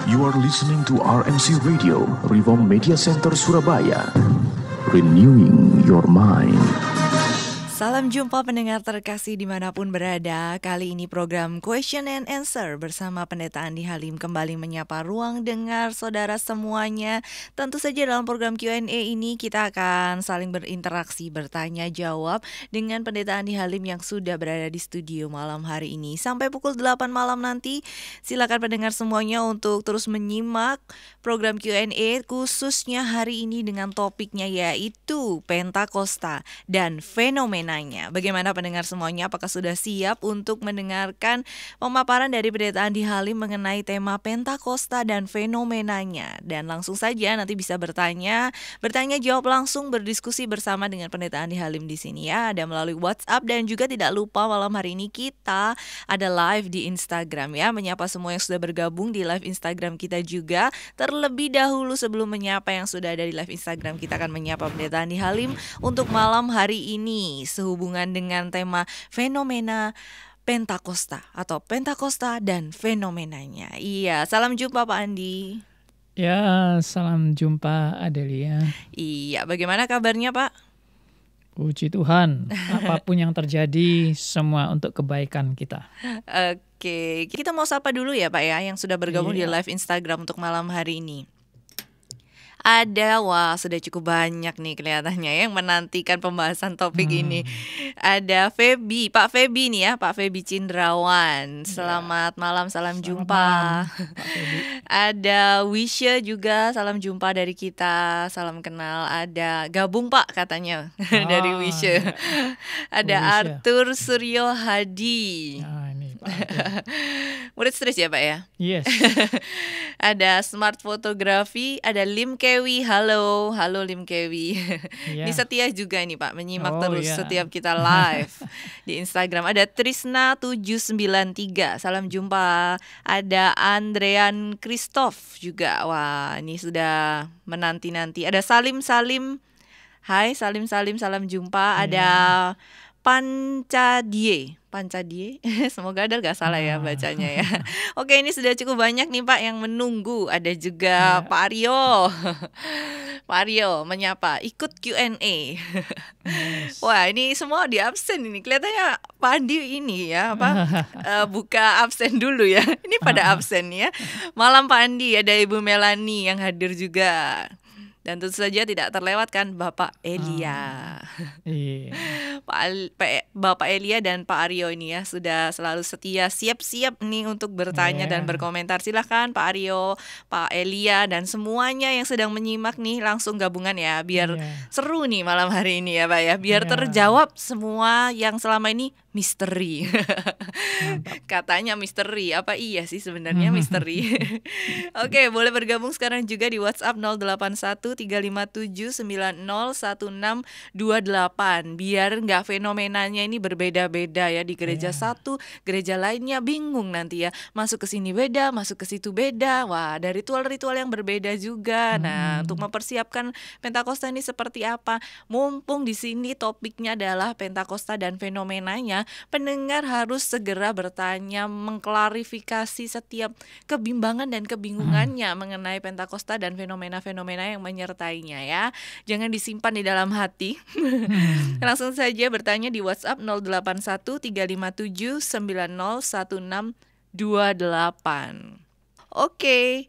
You are listening to RMC Radio, Reform Media Center Surabaya. Renewing your mind. Salam jumpa pendengar terkasih dimanapun berada. Kali ini program Question and Answer bersama Pendeta Andi Halim kembali menyapa ruang dengar saudara semuanya. Tentu saja dalam program Q&A ini kita akan saling berinteraksi, bertanya jawab dengan Pendeta Andi Halim yang sudah berada di studio malam hari ini. Sampai pukul 8 malam nanti silakan pendengar semuanya untuk terus menyimak program Q&A khususnya hari ini dengan topiknya yaitu Pentakosta dan fenomena. Bagaimana pendengar semuanya, apakah sudah siap untuk mendengarkan pemaparan dari Pendeta Andi Halim mengenai tema Pentakosta dan fenomenanya? Dan langsung saja nanti bisa bertanya jawab langsung, berdiskusi bersama dengan Pendeta Andi Halim di sini ya. Ada melalui WhatsApp dan juga tidak lupa malam hari ini kita ada live di Instagram ya. Menyapa semua yang sudah bergabung di live Instagram kita juga. Terlebih dahulu sebelum menyapa yang sudah ada di live Instagram, kita akan menyapa Pendeta Andi Halim untuk malam hari ini sehubungan dengan tema fenomena Pentakosta atau Pentakosta dan fenomenanya. Iya, salam jumpa Pak Andi. Ya, salam jumpa Adelia. Iya, bagaimana kabarnya Pak? Puji Tuhan, apapun yang terjadi semua untuk kebaikan kita. Oke, kita mau sapa dulu ya Pak ya yang sudah bergabung di live Instagram untuk malam hari ini. Sudah cukup banyak nih kelihatannya yang menantikan pembahasan topik ini. Ada Feby, Pak Feby nih ya, Pak Feby Cindrawan. Selamat malam, salam jumpa. Ada Wisya juga, salam jumpa dari kita, salam kenal. Ada gabung Pak katanya dari Wisya. Ada Arthur Suryo Hadi. Murid stres ya Pak ya? Yes. Ada Smart Fotografi, ada Lim Kewi, halo Lim Kewi. Ini setia juga nih Pak, menyimak terus setiap kita live di Instagram. Ada Trisna 793, salam jumpa. Ada Andrean Christoph juga, wah ini sudah menanti-nanti. Ada Salim, hai Salim, salam jumpa. Ada Pancadie, semoga ada gak salah ya bacanya ya. Oke, ini sudah cukup banyak nih Pak yang menunggu. Ada juga Pak Aryo menyapa, ikut Q&A. Wah, ini semua di absen ini. Kelihatannya Pak Andi ini ya buka absen dulu ya. Ini pada absen ya. Malam Pak Andi, ada Ibu Melani yang hadir juga. Dan tentu saja tidak terlewatkan Bapak Elia. Bapak Elia dan Pak Aryo ini ya sudah selalu setia, siap-siap nih untuk bertanya dan berkomentar. Silahkan Pak Aryo, Pak Elia dan semuanya yang sedang menyimak nih langsung gabungan ya, biar seru nih malam hari ini ya Pak ya. Biar terjawab semua yang selama ini misteri. Katanya misteri, apa iya sih sebenarnya misteri? Oke, boleh bergabung sekarang juga di WhatsApp 081-357-901628. Biar nggak fenomenanya ini berbeda-beda ya di gereja satu, gereja lainnya bingung nanti ya. Masuk ke sini beda, masuk ke situ beda. Wah, ada ritual-ritual yang berbeda juga. Nah, untuk mempersiapkan Pentakosta ini seperti apa? Mumpung di sini topiknya adalah Pentakosta dan fenomenanya, pendengar harus segera bertanya, mengklarifikasi setiap kebimbangan dan kebingungannya mengenai Pentakosta dan fenomena-fenomena yang menyertainya ya. Jangan disimpan di dalam hati. Langsung saja bertanya di WhatsApp 081-357-901628. Oke,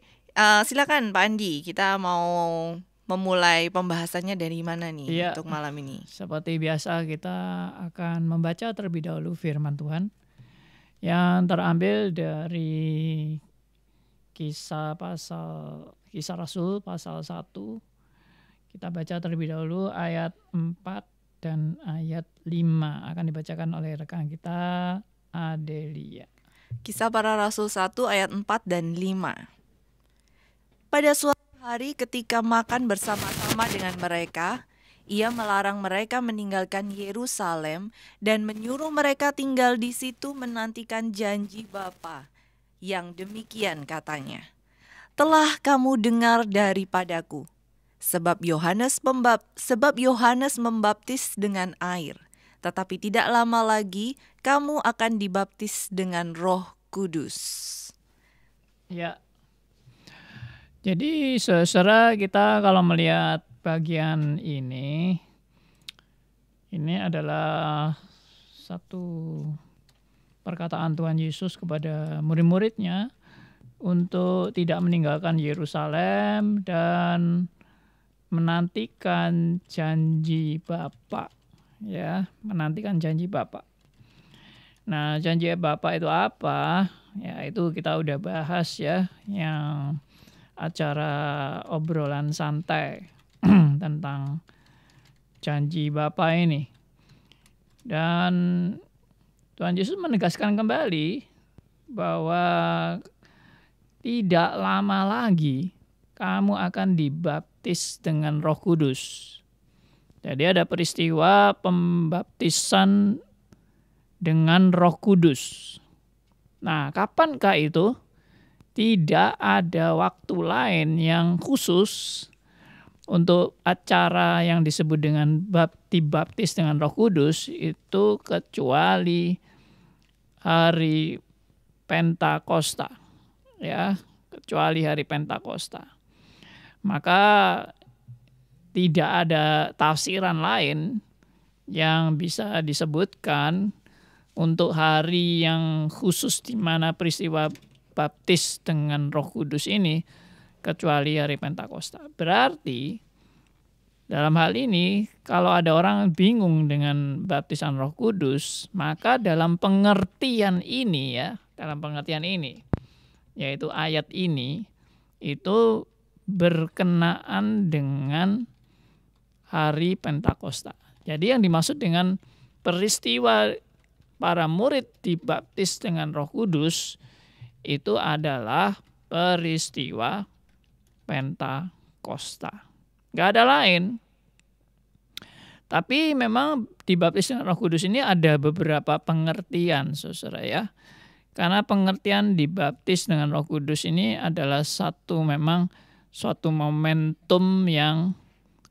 silakan Pak Andi, kita mau memulai pembahasannya dari mana nih untuk malam ini? Seperti biasa kita akan membaca terlebih dahulu firman Tuhan yang terambil dari Kisah Rasul pasal 1. Kita baca terlebih dahulu ayat 4 dan ayat 5 akan dibacakan oleh rekan kita Adelia. Kisah Para Rasul 1 ayat 4 dan 5. Pada suatu hari ketika makan bersama-sama dengan mereka, ia melarang mereka meninggalkan Yerusalem dan menyuruh mereka tinggal di situ menantikan janji Bapa. Yang demikian katanya, telah kamu dengar daripadaku, sebab Yohanes membaptis dengan air, tetapi tidak lama lagi kamu akan dibaptis dengan Roh Kudus. Ya. Jadi saudara, kita kalau melihat bagian ini adalah satu perkataan Tuhan Yesus kepada murid-muridnya untuk tidak meninggalkan Yerusalem dan menantikan janji Bapa, ya, menantikan janji Bapa. Nah, janji Bapa itu apa? Ya, itu kita udah bahas ya, yang acara obrolan santai tentang janji Bapa ini. Dan Tuhan Yesus menegaskan kembali bahwa tidak lama lagi kamu akan dibaptis dengan Roh Kudus. Jadi ada peristiwa pembaptisan dengan Roh Kudus. Nah, kapankah itu? Tidak ada waktu lain yang khusus untuk acara yang disebut dengan dibaptis dengan Roh Kudus itu kecuali hari Pentakosta, ya, kecuali hari Pentakosta. Maka tidak ada tafsiran lain yang bisa disebutkan untuk hari yang khusus di mana peristiwa baptis dengan Roh Kudus ini kecuali hari Pentakosta. Berarti dalam hal ini kalau ada orang bingung dengan baptisan Roh Kudus, maka dalam pengertian ini yaitu ayat ini itu berkenaan dengan hari Pentakosta. Jadi yang dimaksud dengan peristiwa para murid dibaptis dengan Roh Kudus itu adalah peristiwa Pentakosta. Gak ada lain. Tapi memang dibaptis dengan Roh Kudus ini ada beberapa pengertian, saudara ya. Karena pengertian dibaptis dengan Roh Kudus ini adalah suatu momentum yang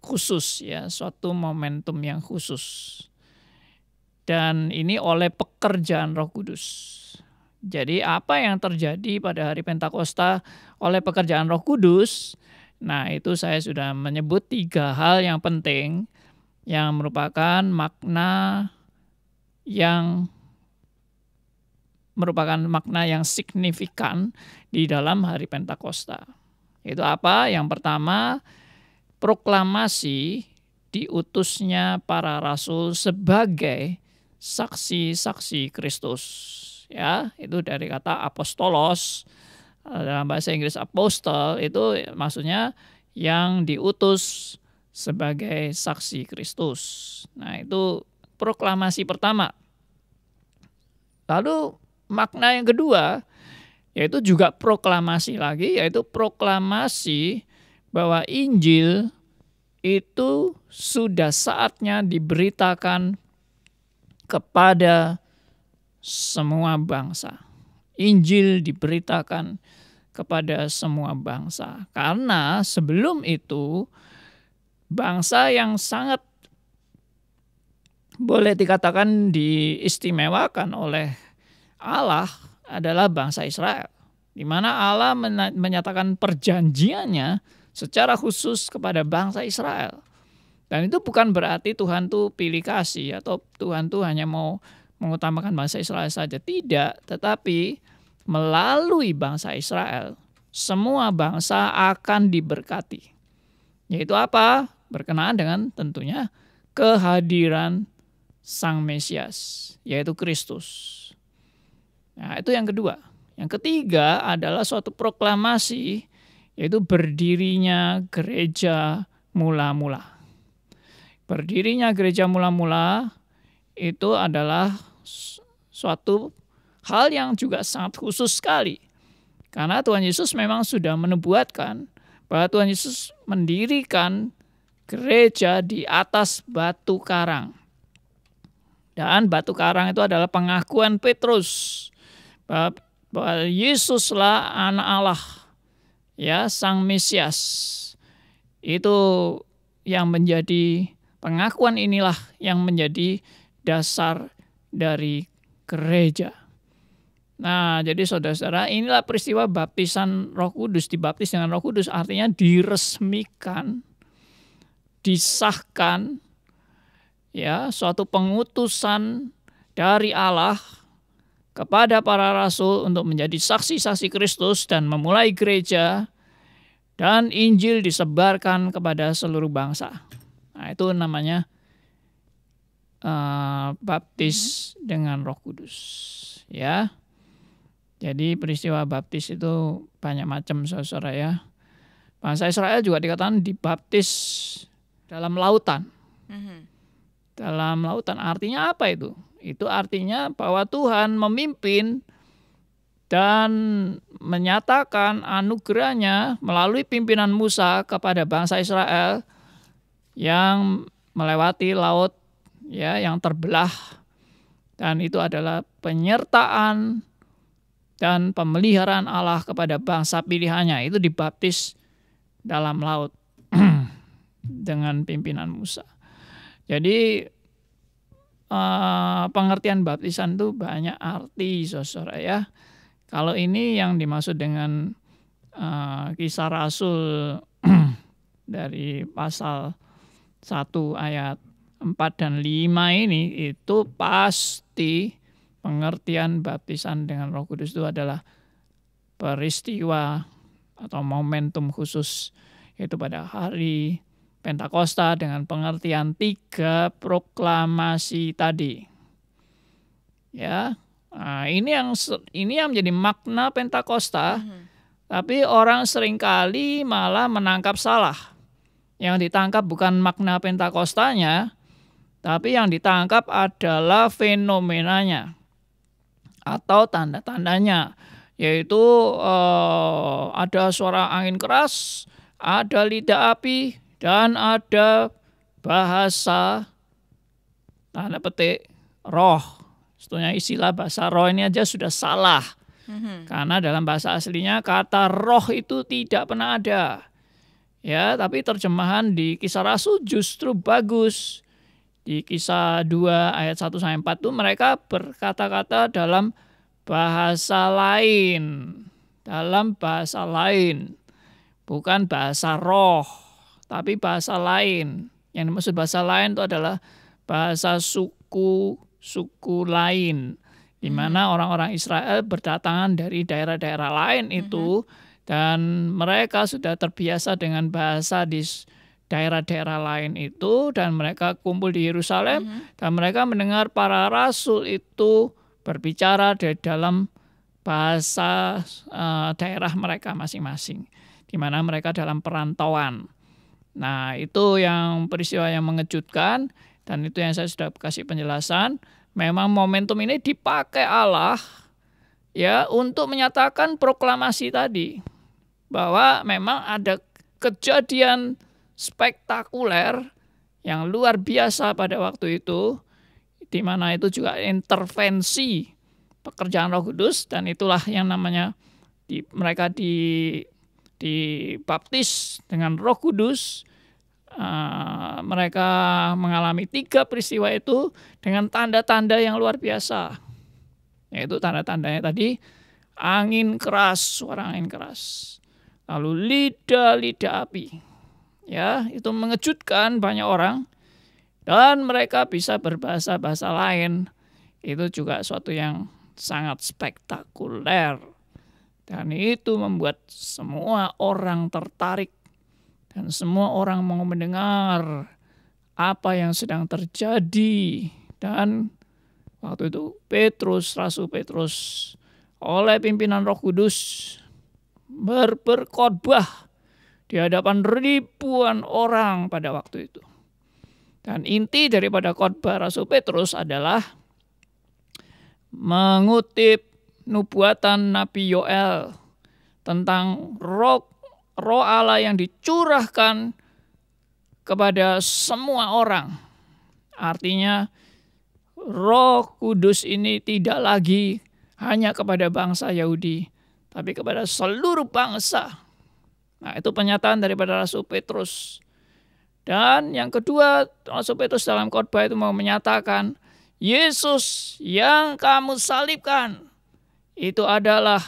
khusus ya, suatu momentum yang khusus. Dan ini oleh pekerjaan Roh Kudus. Jadi apa yang terjadi pada hari Pentakosta oleh pekerjaan Roh Kudus? Nah, itu saya sudah menyebut 3 hal yang penting yang merupakan makna yang signifikan di dalam hari Pentakosta. Itu apa? Yang pertama, proklamasi diutusnya para rasul sebagai saksi-saksi Kristus. Ya, itu dari kata apostolos, dalam bahasa Inggris apostle itu maksudnya yang diutus sebagai saksi Kristus. Nah, itu proklamasi pertama. Lalu makna yang kedua yaitu juga proklamasi lagi, yaitu proklamasi bahwa Injil itu sudah saatnya diberitakan kepada semua bangsa. Injil diberitakan kepada semua bangsa. Karena sebelum itu bangsa yang sangat boleh dikatakan diistimewakan oleh Allah adalah bangsa Israel. Di mana Allah menyatakan perjanjiannya secara khusus kepada bangsa Israel. Dan itu bukan berarti Tuhan tuh pilih kasih atau Tuhan tuh hanya mau mengutamakan bangsa Israel saja. Tidak, tetapi melalui bangsa Israel, semua bangsa akan diberkati. Yaitu apa? Berkenaan dengan tentunya kehadiran Sang Mesias, yaitu Kristus. Nah, itu yang kedua. Yang ketiga adalah suatu proklamasi, yaitu berdirinya gereja mula-mula. Berdirinya gereja mula-mula itu adalah suatu hal yang juga sangat khusus sekali. Karena Tuhan Yesus memang sudah menubuatkan bahwa Tuhan Yesus mendirikan gereja di atas batu karang. Dan batu karang itu adalah pengakuan Petrus bahwa Yesuslah anak Allah, ya, Sang Mesias. Itu yang menjadi pengakuan inilah yang menjadi dasar dari gereja. Nah, jadi saudara-saudara, inilah peristiwa baptisan Roh Kudus, dibaptis dengan Roh Kudus, artinya diresmikan, disahkan, ya, suatu pengutusan dari Allah kepada para rasul untuk menjadi saksi-saksi Kristus dan memulai gereja, dan Injil disebarkan kepada seluruh bangsa. Nah, itu namanya baptis dengan Roh Kudus, ya. Jadi peristiwa baptis itu banyak macam, saudara ya. Bangsa Israel juga dikatakan dibaptis dalam lautan. Dalam lautan artinya apa itu? Itu artinya bahwa Tuhan memimpin dan menyatakan anugerahnya melalui pimpinan Musa kepada bangsa Israel yang melewati laut, ya, yang terbelah, dan itu adalah penyertaan dan pemeliharaan Allah kepada bangsa pilihannya. Itu dibaptis dalam laut dengan pimpinan Musa. Jadi pengertian baptisan itu banyak arti, saudara ya. Kalau ini yang dimaksud dengan Kisah Rasul dari pasal 1 ayat 4 dan 5 ini, itu pasti pengertian baptisan dengan Roh Kudus itu adalah peristiwa atau momentum khusus, yaitu pada hari Pentakosta dengan pengertian 3 proklamasi tadi. Ya, nah, ini yang menjadi makna Pentakosta. Tapi orang seringkali malah menangkap salah. Yang ditangkap bukan makna Pentakostanya, tapi yang ditangkap adalah fenomenanya atau tanda-tandanya, yaitu ada suara angin keras, ada lidah api, dan ada bahasa tanda petik roh. Sebetulnya istilah bahasa roh ini aja sudah salah. Karena dalam bahasa aslinya kata roh itu tidak pernah ada. Ya, tapi terjemahan di Kisah Rasul justru bagus. Di Kisah 2 ayat 1 sampai 4 itu mereka berkata-kata dalam bahasa lain. Dalam bahasa lain. Bukan bahasa roh, tapi bahasa lain. Yang dimaksud bahasa lain itu adalah bahasa suku lain, di mana orang-orang Israel berdatangan dari daerah-daerah lain itu, dan mereka sudah terbiasa dengan bahasa di daerah-daerah lain itu, dan mereka kumpul di Yerusalem, dan mereka mendengar para rasul itu berbicara di dalam bahasa daerah mereka masing-masing, di mana mereka dalam perantauan. Nah, itu yang peristiwa yang mengejutkan, dan itu yang saya sudah kasih penjelasan. Memang momentum ini dipakai Allah, ya, untuk menyatakan proklamasi tadi, bahwa memang ada kejadian spektakuler yang luar biasa pada waktu itu, di mana itu juga intervensi pekerjaan Roh Kudus, dan itulah yang namanya mereka dibaptis dengan Roh Kudus. Mereka mengalami 3 peristiwa itu dengan tanda-tanda yang luar biasa, yaitu tanda-tandanya tadi angin keras, suara angin keras, lalu lidah api, ya, itu mengejutkan banyak orang, dan mereka bisa berbahasa-bahasa lain. Itu juga suatu yang sangat spektakuler, dan itu membuat semua orang tertarik. Dan semua orang mau mendengar apa yang sedang terjadi. Dan waktu itu Rasul Petrus oleh pimpinan Roh Kudus berkhotbah di hadapan ribuan orang pada waktu itu. Dan inti daripada khotbah Rasul Petrus adalah mengutip nubuatan Nabi Yoel tentang roh Allah yang dicurahkan kepada semua orang. Artinya Roh Kudus ini tidak lagi hanya kepada bangsa Yahudi, tapi kepada seluruh bangsa. Nah, itu pernyataan daripada Rasul Petrus. Dan yang kedua, Rasul Petrus dalam khotbah itu mau menyatakan, Yesus yang kamu salibkan, itu adalah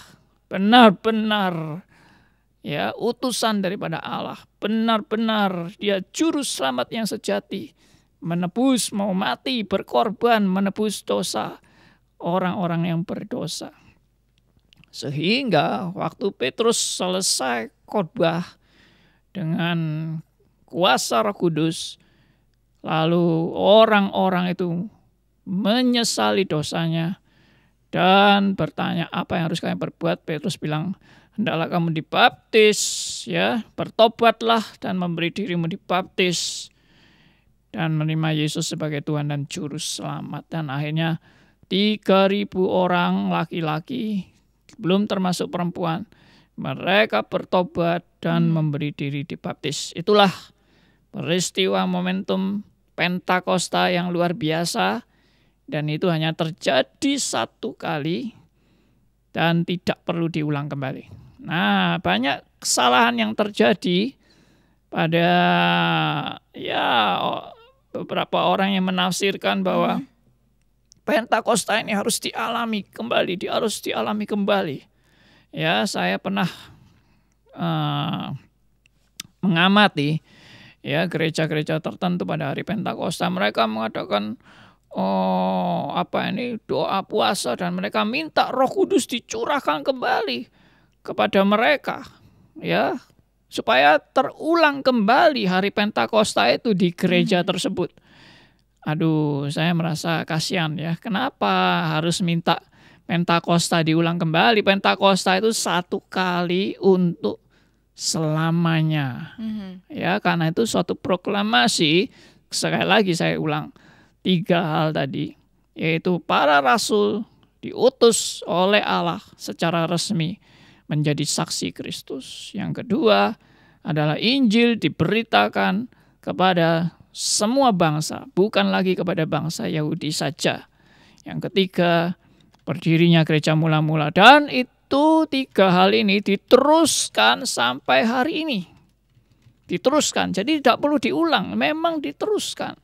benar-benar ya utusan daripada Allah. Benar-benar dia juru selamat yang sejati, menebus, mau mati, berkorban, menebus dosa orang-orang yang berdosa. Sehingga waktu Petrus selesai khotbah dengan kuasa Roh Kudus, lalu orang-orang itu menyesali dosanya dan bertanya, apa yang harus kami perbuat? Petrus bilang, hendaklah kamu dibaptis, ya, bertobatlah dan memberi dirimu dibaptis dan menerima Yesus sebagai Tuhan dan Juru Selamat. Dan akhirnya 3.000 orang laki-laki, belum termasuk perempuan, mereka bertobat dan memberi diri dibaptis. Itulah peristiwa momentum Pentakosta yang luar biasa, dan itu hanya terjadi satu kali dan tidak perlu diulang kembali. Nah, banyak kesalahan yang terjadi pada beberapa orang yang menafsirkan bahwa Pentakosta ini harus dialami kembali. Ya, saya pernah mengamati ya gereja-gereja tertentu pada hari Pentakosta. Mereka mengadakan doa puasa dan mereka minta Roh Kudus dicurahkan kembali kepada mereka, ya, supaya terulang kembali hari Pentakosta itu di gereja tersebut. Aduh, saya merasa kasihan ya. Kenapa harus minta Pentakosta diulang kembali? Pentakosta itu satu kali untuk selamanya. Ya, karena itu suatu proklamasi. Sekali lagi saya ulang, 3 hal tadi, yaitu para rasul diutus oleh Allah secara resmi menjadi saksi Kristus. Yang kedua adalah Injil diberitakan kepada semua bangsa, bukan lagi kepada bangsa Yahudi saja. Yang ketiga, berdirinya gereja mula-mula, dan itu 3 hal ini diteruskan sampai hari ini. Diteruskan, jadi tidak perlu diulang, memang diteruskan.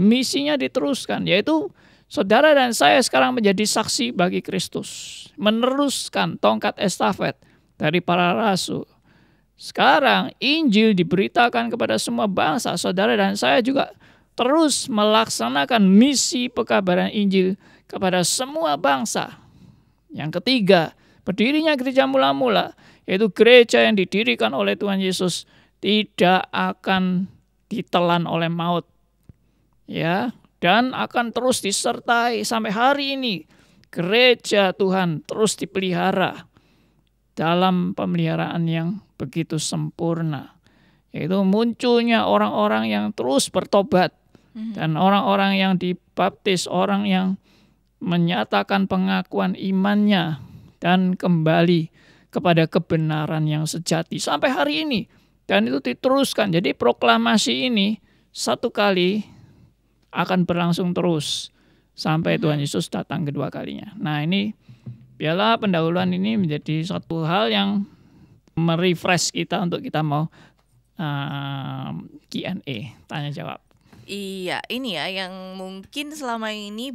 Misinya diteruskan, yaitu saudara dan saya sekarang menjadi saksi bagi Kristus, meneruskan tongkat estafet dari para rasul. Sekarang Injil diberitakan kepada semua bangsa. Saudara dan saya juga terus melaksanakan misi pekabaran Injil kepada semua bangsa. Yang ketiga, berdirinya gereja mula-mula, yaitu gereja yang didirikan oleh Tuhan Yesus, tidak akan ditelan oleh maut. Ya, dan akan terus disertai sampai hari ini. Gereja Tuhan terus dipelihara dalam pemeliharaan yang begitu sempurna, yaitu munculnya orang-orang yang terus bertobat dan orang-orang yang dibaptis, orang yang menyatakan pengakuan imannya dan kembali kepada kebenaran yang sejati sampai hari ini, dan itu diteruskan. Jadi proklamasi ini satu kali akan berlangsung terus sampai Tuhan Yesus datang kedua kalinya. Nah, ini biarlah pendahuluan ini menjadi satu hal yang merefresh kita untuk kita mau Q&A, tanya jawab. Iya, ini ya yang mungkin selama ini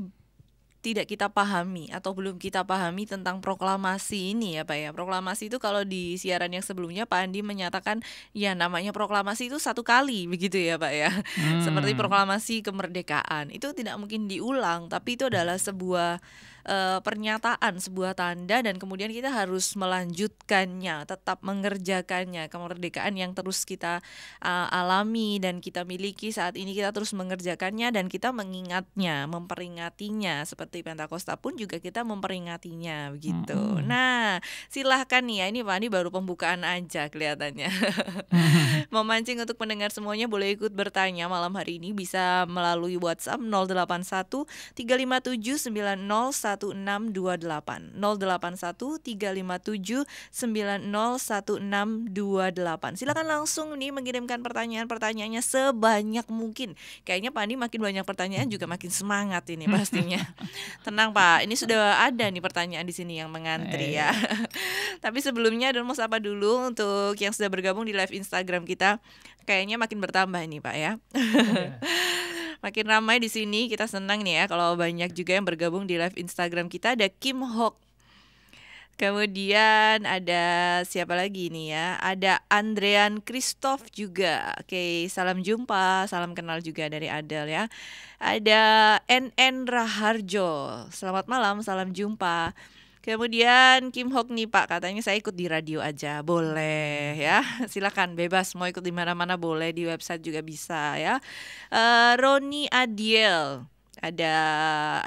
tidak kita pahami atau belum kita pahami tentang proklamasi ini ya Pak ya. Proklamasi itu kalau di siaran yang sebelumnya Pak Andi menyatakan ya namanya proklamasi itu satu kali begitu ya Pak ya. Seperti proklamasi kemerdekaan itu tidak mungkin diulang, tapi itu adalah sebuah pernyataan, sebuah tanda, dan kemudian kita harus melanjutkannya, tetap mengerjakannya. Kemerdekaan yang terus kita alami dan kita miliki saat ini, kita terus mengerjakannya dan kita mengingatnya, memperingatinya. Seperti Pentakosta pun juga kita memperingatinya begitu. Nah, silahkan nih ya, ini Pak Andi baru pembukaan aja kelihatannya. Memancing untuk pendengar semuanya boleh ikut bertanya malam hari ini, bisa melalui WhatsApp 081 357 901628 081 357 901628. Silakan langsung nih mengirimkan pertanyaannya sebanyak mungkin. Kayaknya Pak Andi makin banyak pertanyaan juga makin semangat ini pastinya. Tenang Pak, ini sudah ada nih pertanyaan di sini yang mengantri ya. Tapi sebelumnya mau sapa dulu untuk yang sudah bergabung di live Instagram kita. Kayaknya makin bertambah ini Pak ya. Makin ramai di sini, kita senang nih ya kalau banyak juga yang bergabung di live Instagram kita. Ada Kim Hok. Kemudian ada siapa lagi nih ya? Ada Andrean Christoph juga. Oke, salam jumpa, salam kenal juga dari Adel ya. Ada NN Raharjo. Selamat malam, salam jumpa. Kemudian Kim Hok nih Pak, katanya saya ikut di radio aja. Boleh ya. Silakan bebas mau ikut di mana-mana boleh, di website juga bisa ya. Roni Adiel. Ada,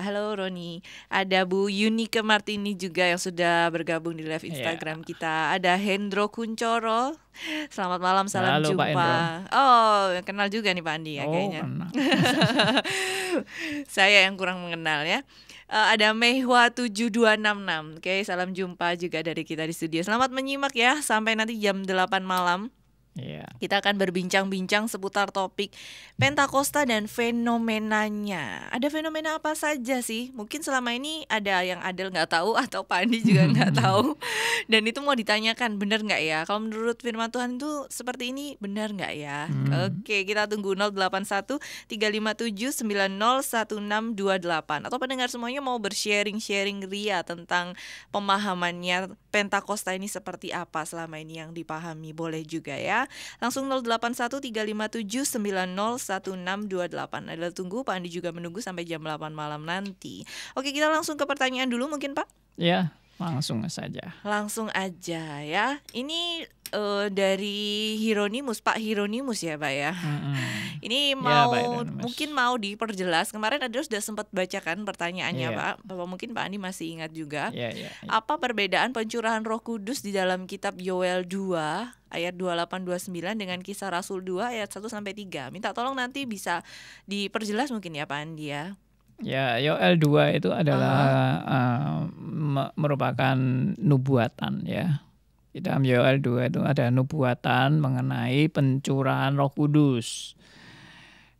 halo Roni, ada Bu Yunike Martini juga yang sudah bergabung di live Instagram kita. Ada Hendro Kuncoro, selamat malam, salam Halo, Pak jumpa. Hendro. Oh, kenal juga nih Pak Andi ya kayaknya. Kenal. Saya yang kurang mengenal ya. Ada Mehwa 7266. Oke, salam jumpa juga dari kita di studio. Selamat menyimak ya sampai nanti jam 8 malam. Kita akan berbincang-bincang seputar topik Pentakosta dan fenomenanya. Ada fenomena apa saja sih? Mungkin selama ini ada yang Adel nggak tahu atau Pak Andi juga nggak tahu. Dan itu mau ditanyakan, benar nggak ya? Kalau menurut firman Tuhan itu seperti ini, benar nggak ya? Oke, kita tunggu 081 357 901628. Atau pendengar semuanya mau bersharing-sharing ria tentang pemahamannya Pentakosta ini seperti apa selama ini yang dipahami, boleh juga ya. Langsung 081357901628. Adalah tunggu, Pak Andi juga menunggu sampai jam 8 malam nanti. Oke, kita langsung ke pertanyaan dulu mungkin Pak? Ya, langsung saja. Langsung aja ya. Ini dari Hieronymus, Pak Hieronymus ya Pak ya. Ini mau mungkin mau diperjelas. Kemarin Anda sudah sempat bacakan pertanyaannya Pak. Bapak mungkin Pak Andi masih ingat juga. Apa perbedaan pencurahan Roh Kudus di dalam kitab Yoel 2 ayat 28-29 dengan Kisah Rasul 2 ayat 1-3? Minta tolong nanti bisa diperjelas mungkin ya Pak Andi ya. Ya, Yoel 2 itu adalah merupakan nubuatan ya. Di dalam Yoel 2 itu ada nubuatan mengenai pencurahan Roh Kudus.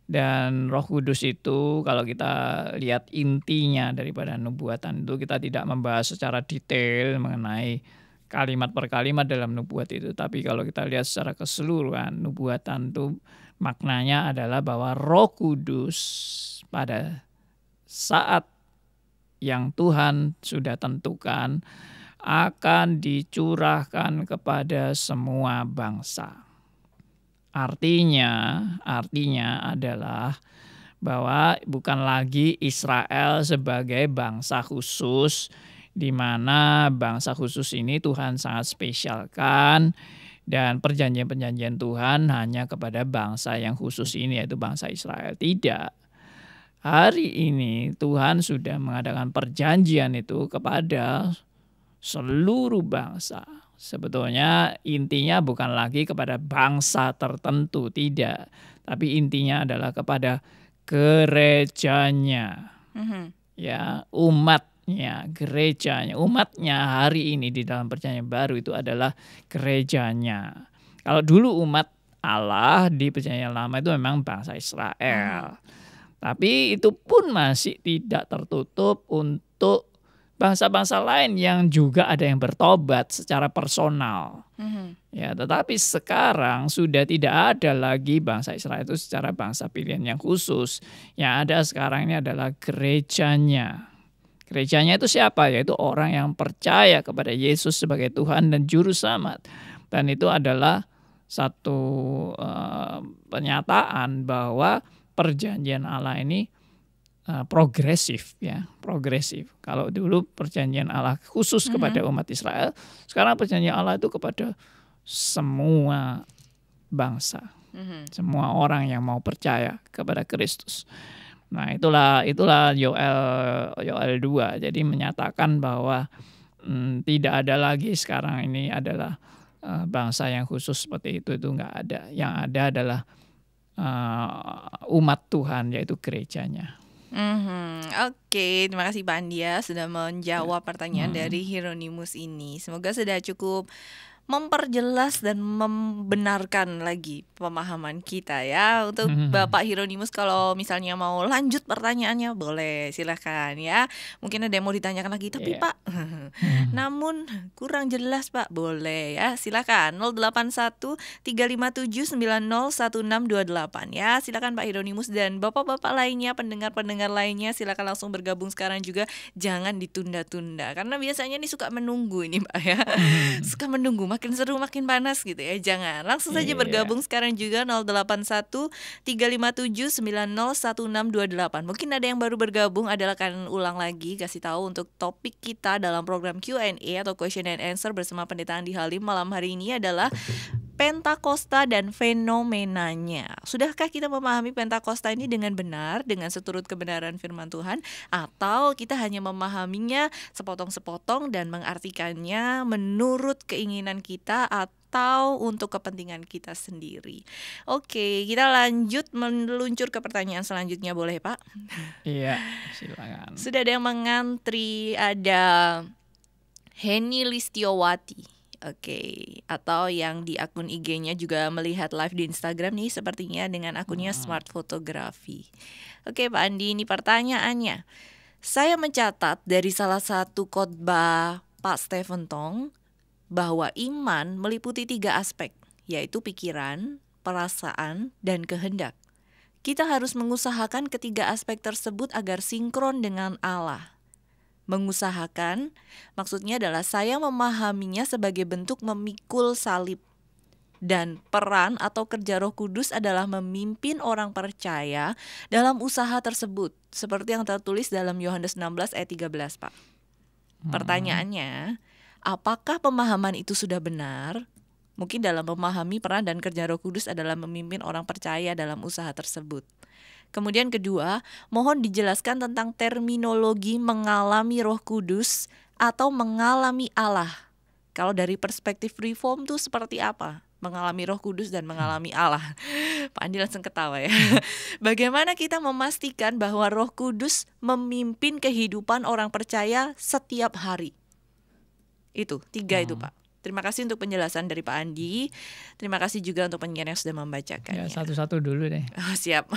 Dan Roh Kudus itu kalau kita lihat intinya daripada nubuatan itu, kita tidak membahas secara detail mengenai kalimat per kalimat dalam nubuat itu. Tapi kalau kita lihat secara keseluruhan, nubuatan itu maknanya adalah bahwa Roh Kudus pada saat yang Tuhan sudah tentukan akan dicurahkan kepada semua bangsa. Artinya adalah bahwa bukan lagi Israel sebagai bangsa khusus, di mana bangsa khusus ini Tuhan sangat spesialkan, dan perjanjian-perjanjian Tuhan hanya kepada bangsa yang khusus ini, yaitu bangsa Israel. Tidak. Hari ini Tuhan sudah mengadakan perjanjian itu kepada seluruh bangsa. Sebetulnya intinya bukan lagi kepada bangsa tertentu, tidak. Tapi intinya adalah kepada gerejanya. Ya, umatnya, gerejanya. Umatnya hari ini di dalam perjanjian baru itu adalah gerejanya. Kalau dulu umat Allah di perjanjian lama itu memang bangsa Israel. Tapi itu pun masih tidak tertutup untuk bangsa-bangsa lain yang juga ada yang bertobat secara personal. Ya, tetapi sekarang sudah tidak ada lagi bangsa Israel itu secara bangsa pilihan yang khusus. Yang ada sekarang ini adalah gerejanya. Gerejanya itu siapa? Yaitu orang yang percaya kepada Yesus sebagai Tuhan dan Juru Selamat. Dan itu adalah satu pernyataan bahwa perjanjian Allah ini progresif ya, progresif. Kalau dulu perjanjian Allah khusus kepada umat Israel, sekarang perjanjian Allah itu kepada semua bangsa, semua orang yang mau percaya kepada Kristus. Nah, itulah Yoel 2. Jadi menyatakan bahwa tidak ada lagi sekarang ini adalah bangsa yang khusus seperti itu nggak ada. Yang ada adalah umat Tuhan, yaitu gerejanya. Oke, terima kasih Pak Andi ya sudah menjawab pertanyaan dari Hieronymus ini. Semoga sudah cukup memperjelas dan membenarkan lagi pemahaman kita ya. Untuk Bapak Hieronymus, kalau misalnya mau lanjut pertanyaannya boleh, silahkan ya. Mungkin ada yang mau ditanyakan lagi, tapi Pak namun kurang jelas Pak, boleh ya, silahkan. 081 357 901628 ya. Silahkan Pak Hieronymus dan bapak-bapak lainnya, pendengar-pendengar lainnya, silahkan langsung bergabung sekarang juga. Jangan ditunda-tunda, karena biasanya nih suka menunggu ini Pak ya. Suka menunggu, makin seru makin panas gitu ya. Jangan, langsung saja bergabung sekarang juga. 081 357 901628. Mungkin ada yang baru bergabung, adalah akan ulang lagi kasih tahu untuk topik kita dalam program Q&A atau question and answer bersama Pendeta Andi Halim malam hari ini adalah Pentakosta dan fenomenanya. Sudahkah kita memahami Pentakosta ini dengan benar, dengan seturut kebenaran firman Tuhan, atau kita hanya memahaminya sepotong-sepotong dan mengartikannya menurut keinginan kita atau untuk kepentingan kita sendiri? Oke, kita lanjut meluncur ke pertanyaan selanjutnya, boleh Pak? Iya, silakan. Sudah ada yang mengantri, ada Heni Listiowati. Oke, atau yang di akun IG-nya juga melihat live di Instagram nih, sepertinya dengan akunnya Smart Fotografi. Oke Pak Andi, ini pertanyaannya. Saya mencatat dari salah satu khotbah Pak Stephen Tong bahwa iman meliputi 3 aspek, yaitu pikiran, perasaan, dan kehendak. Kita harus mengusahakan ketiga aspek tersebut agar sinkron dengan Allah. Mengusahakan, maksudnya adalah saya memahaminya sebagai bentuk memikul salib. Dan peran atau kerja Roh Kudus adalah memimpin orang percaya dalam usaha tersebut, seperti yang tertulis dalam Yohanes 16 ayat 13, Pak. Pertanyaannya, apakah pemahaman itu sudah benar? Mungkin dalam memahami peran dan kerja Roh Kudus adalah memimpin orang percaya dalam usaha tersebut. Kemudian kedua, mohon dijelaskan tentang terminologi mengalami Roh Kudus atau mengalami Allah. Kalau dari perspektif Reform tuh seperti apa? Mengalami Roh Kudus dan mengalami Allah. Pak Andi langsung ketawa ya. Bagaimana kita memastikan bahwa Roh Kudus memimpin kehidupan orang percaya setiap hari? Itu 3 itu Pak. Terima kasih untuk penjelasan dari Pak Andi. Terima kasih juga untuk penyiar yang sudah membacakannya. Ya, satu-satu dulu deh. Oh, siap.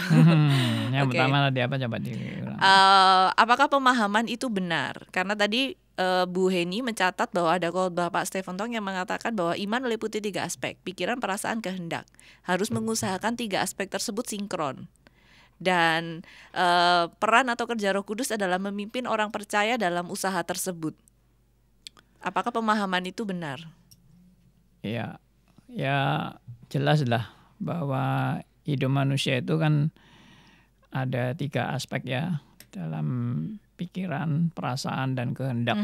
Yang pertama tadi apa, coba diulang. Apakah pemahaman itu benar? Karena tadi Bu Heni mencatat bahwa ada khotbah Pak Stephen Tong yang mengatakan bahwa iman meliputi 3 aspek, pikiran, perasaan, kehendak. Harus mengusahakan 3 aspek tersebut sinkron. Dan peran atau kerja Roh Kudus adalah memimpin orang percaya dalam usaha tersebut. Apakah pemahaman itu benar? Ya jelaslah bahwa hidup manusia itu kan ada 3 aspek ya, dalam pikiran, perasaan, dan kehendak.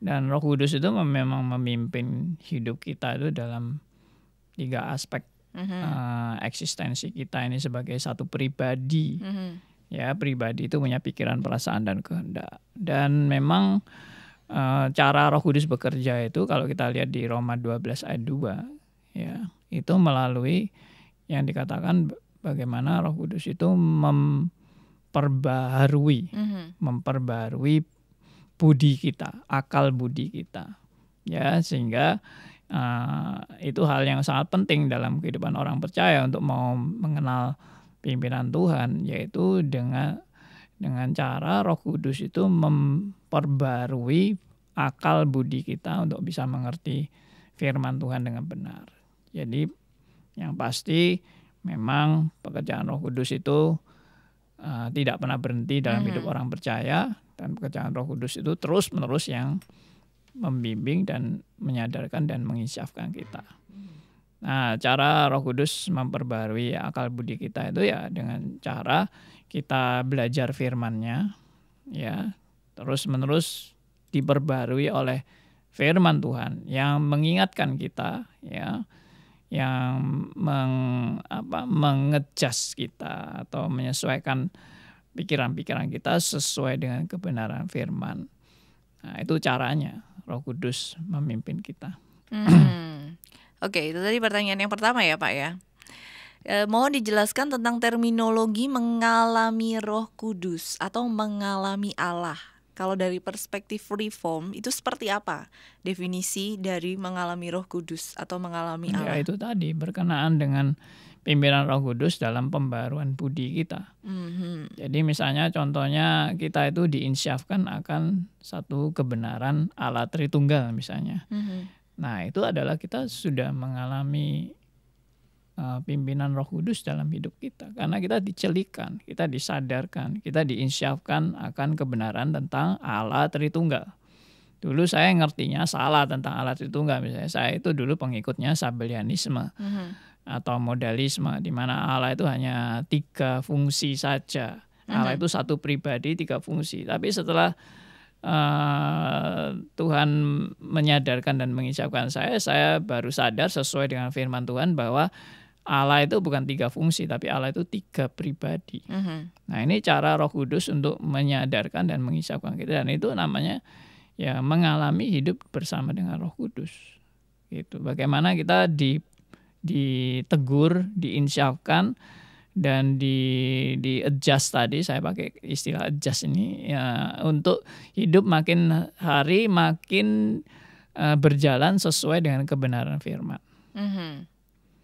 Dan Roh Kudus itu memang memimpin hidup kita itu dalam 3 aspek eksistensi kita ini sebagai satu pribadi. Ya, pribadi itu punya pikiran, perasaan, dan kehendak. Dan memang cara Roh Kudus bekerja itu kalau kita lihat di Roma 12 ayat 2 ya, itu melalui yang dikatakan bagaimana Roh Kudus itu memperbaharui budi kita, akal budi kita ya, sehingga itu hal yang sangat penting dalam kehidupan orang percaya untuk mau mengenal pimpinan Tuhan, yaitu dengan cara Roh Kudus itu memperbarui akal budi kita untuk bisa mengerti firman Tuhan dengan benar. Jadi yang pasti memang pekerjaan Roh Kudus itu tidak pernah berhenti dalam hidup orang percaya, dan pekerjaan Roh Kudus itu terus-menerus yang membimbing dan menyadarkan dan menginsyafkan kita. Nah, cara Roh Kudus memperbarui akal budi kita itu ya dengan cara kita belajar firman-Nya ya, terus-menerus diperbarui oleh firman Tuhan yang mengingatkan kita ya, yang mengejas kita atau menyesuaikan pikiran-pikiran kita sesuai dengan kebenaran firman. Nah, itu caranya Roh Kudus memimpin kita. Oke, itu tadi pertanyaan yang pertama ya Pak ya. Mohon dijelaskan tentang terminologi mengalami Roh Kudus atau mengalami Allah. kalau dari perspektif reform itu seperti apa definisi dari mengalami Roh Kudus atau mengalami Ya Allah? itu tadi berkenaan dengan pimpinan Roh Kudus dalam pembaruan budi kita. Jadi misalnya contohnya kita itu diinsyafkan akan satu kebenaran Allah Tritunggal misalnya. Nah itu adalah kita sudah mengalami pimpinan Roh Kudus dalam hidup kita. Karena kita dicelikan, kita disadarkan, kita diinsyafkan akan kebenaran tentang Allah Tritunggal. Dulu saya ngertinya salah tentang Allah Tritunggal. Misalnya saya itu dulu pengikutnya Sabellianisme atau modalisme, di mana Allah itu hanya 3 fungsi saja. Allah itu satu pribadi 3 fungsi. Tapi setelah Tuhan menyadarkan dan menginsyafkan saya baru sadar sesuai dengan firman Tuhan bahwa Allah itu bukan 3 fungsi, tapi Allah itu 3 pribadi. Nah ini cara Roh Kudus untuk menyadarkan dan menginsyafkan kita, dan itu namanya ya mengalami hidup bersama dengan Roh Kudus. Gitu. Bagaimana kita ditegur, diinsyafkan, dan di adjust tadi, saya pakai istilah adjust ini ya, untuk hidup makin hari makin berjalan sesuai dengan kebenaran firman.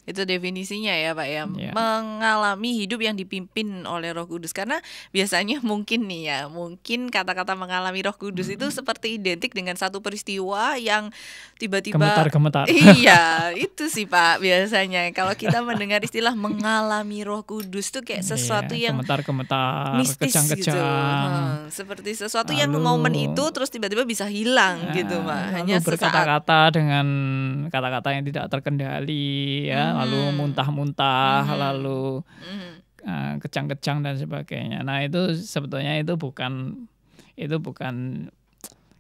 Itu definisinya ya Pak ya, Ya. mengalami hidup yang dipimpin oleh Roh Kudus. Karena biasanya mungkin nih ya, mungkin kata-kata mengalami Roh Kudus itu seperti identik dengan satu peristiwa yang tiba-tiba Gemetar-gemetar. Iya, itu sih Pak biasanya. Kalau kita mendengar istilah mengalami Roh Kudus tuh kayak sesuatu Iya, yang gemetar-gemetar, mistis gitu. kejang-kejang. Seperti sesuatu yang Lalu- momen itu terus tiba-tiba bisa hilang gitu Pak. Hanya Lalu sesaat. berkata-kata dengan kata-kata yang tidak terkendali ya, lalu muntah-muntah, lalu kejang-kejang dan sebagainya. Nah itu sebetulnya itu bukan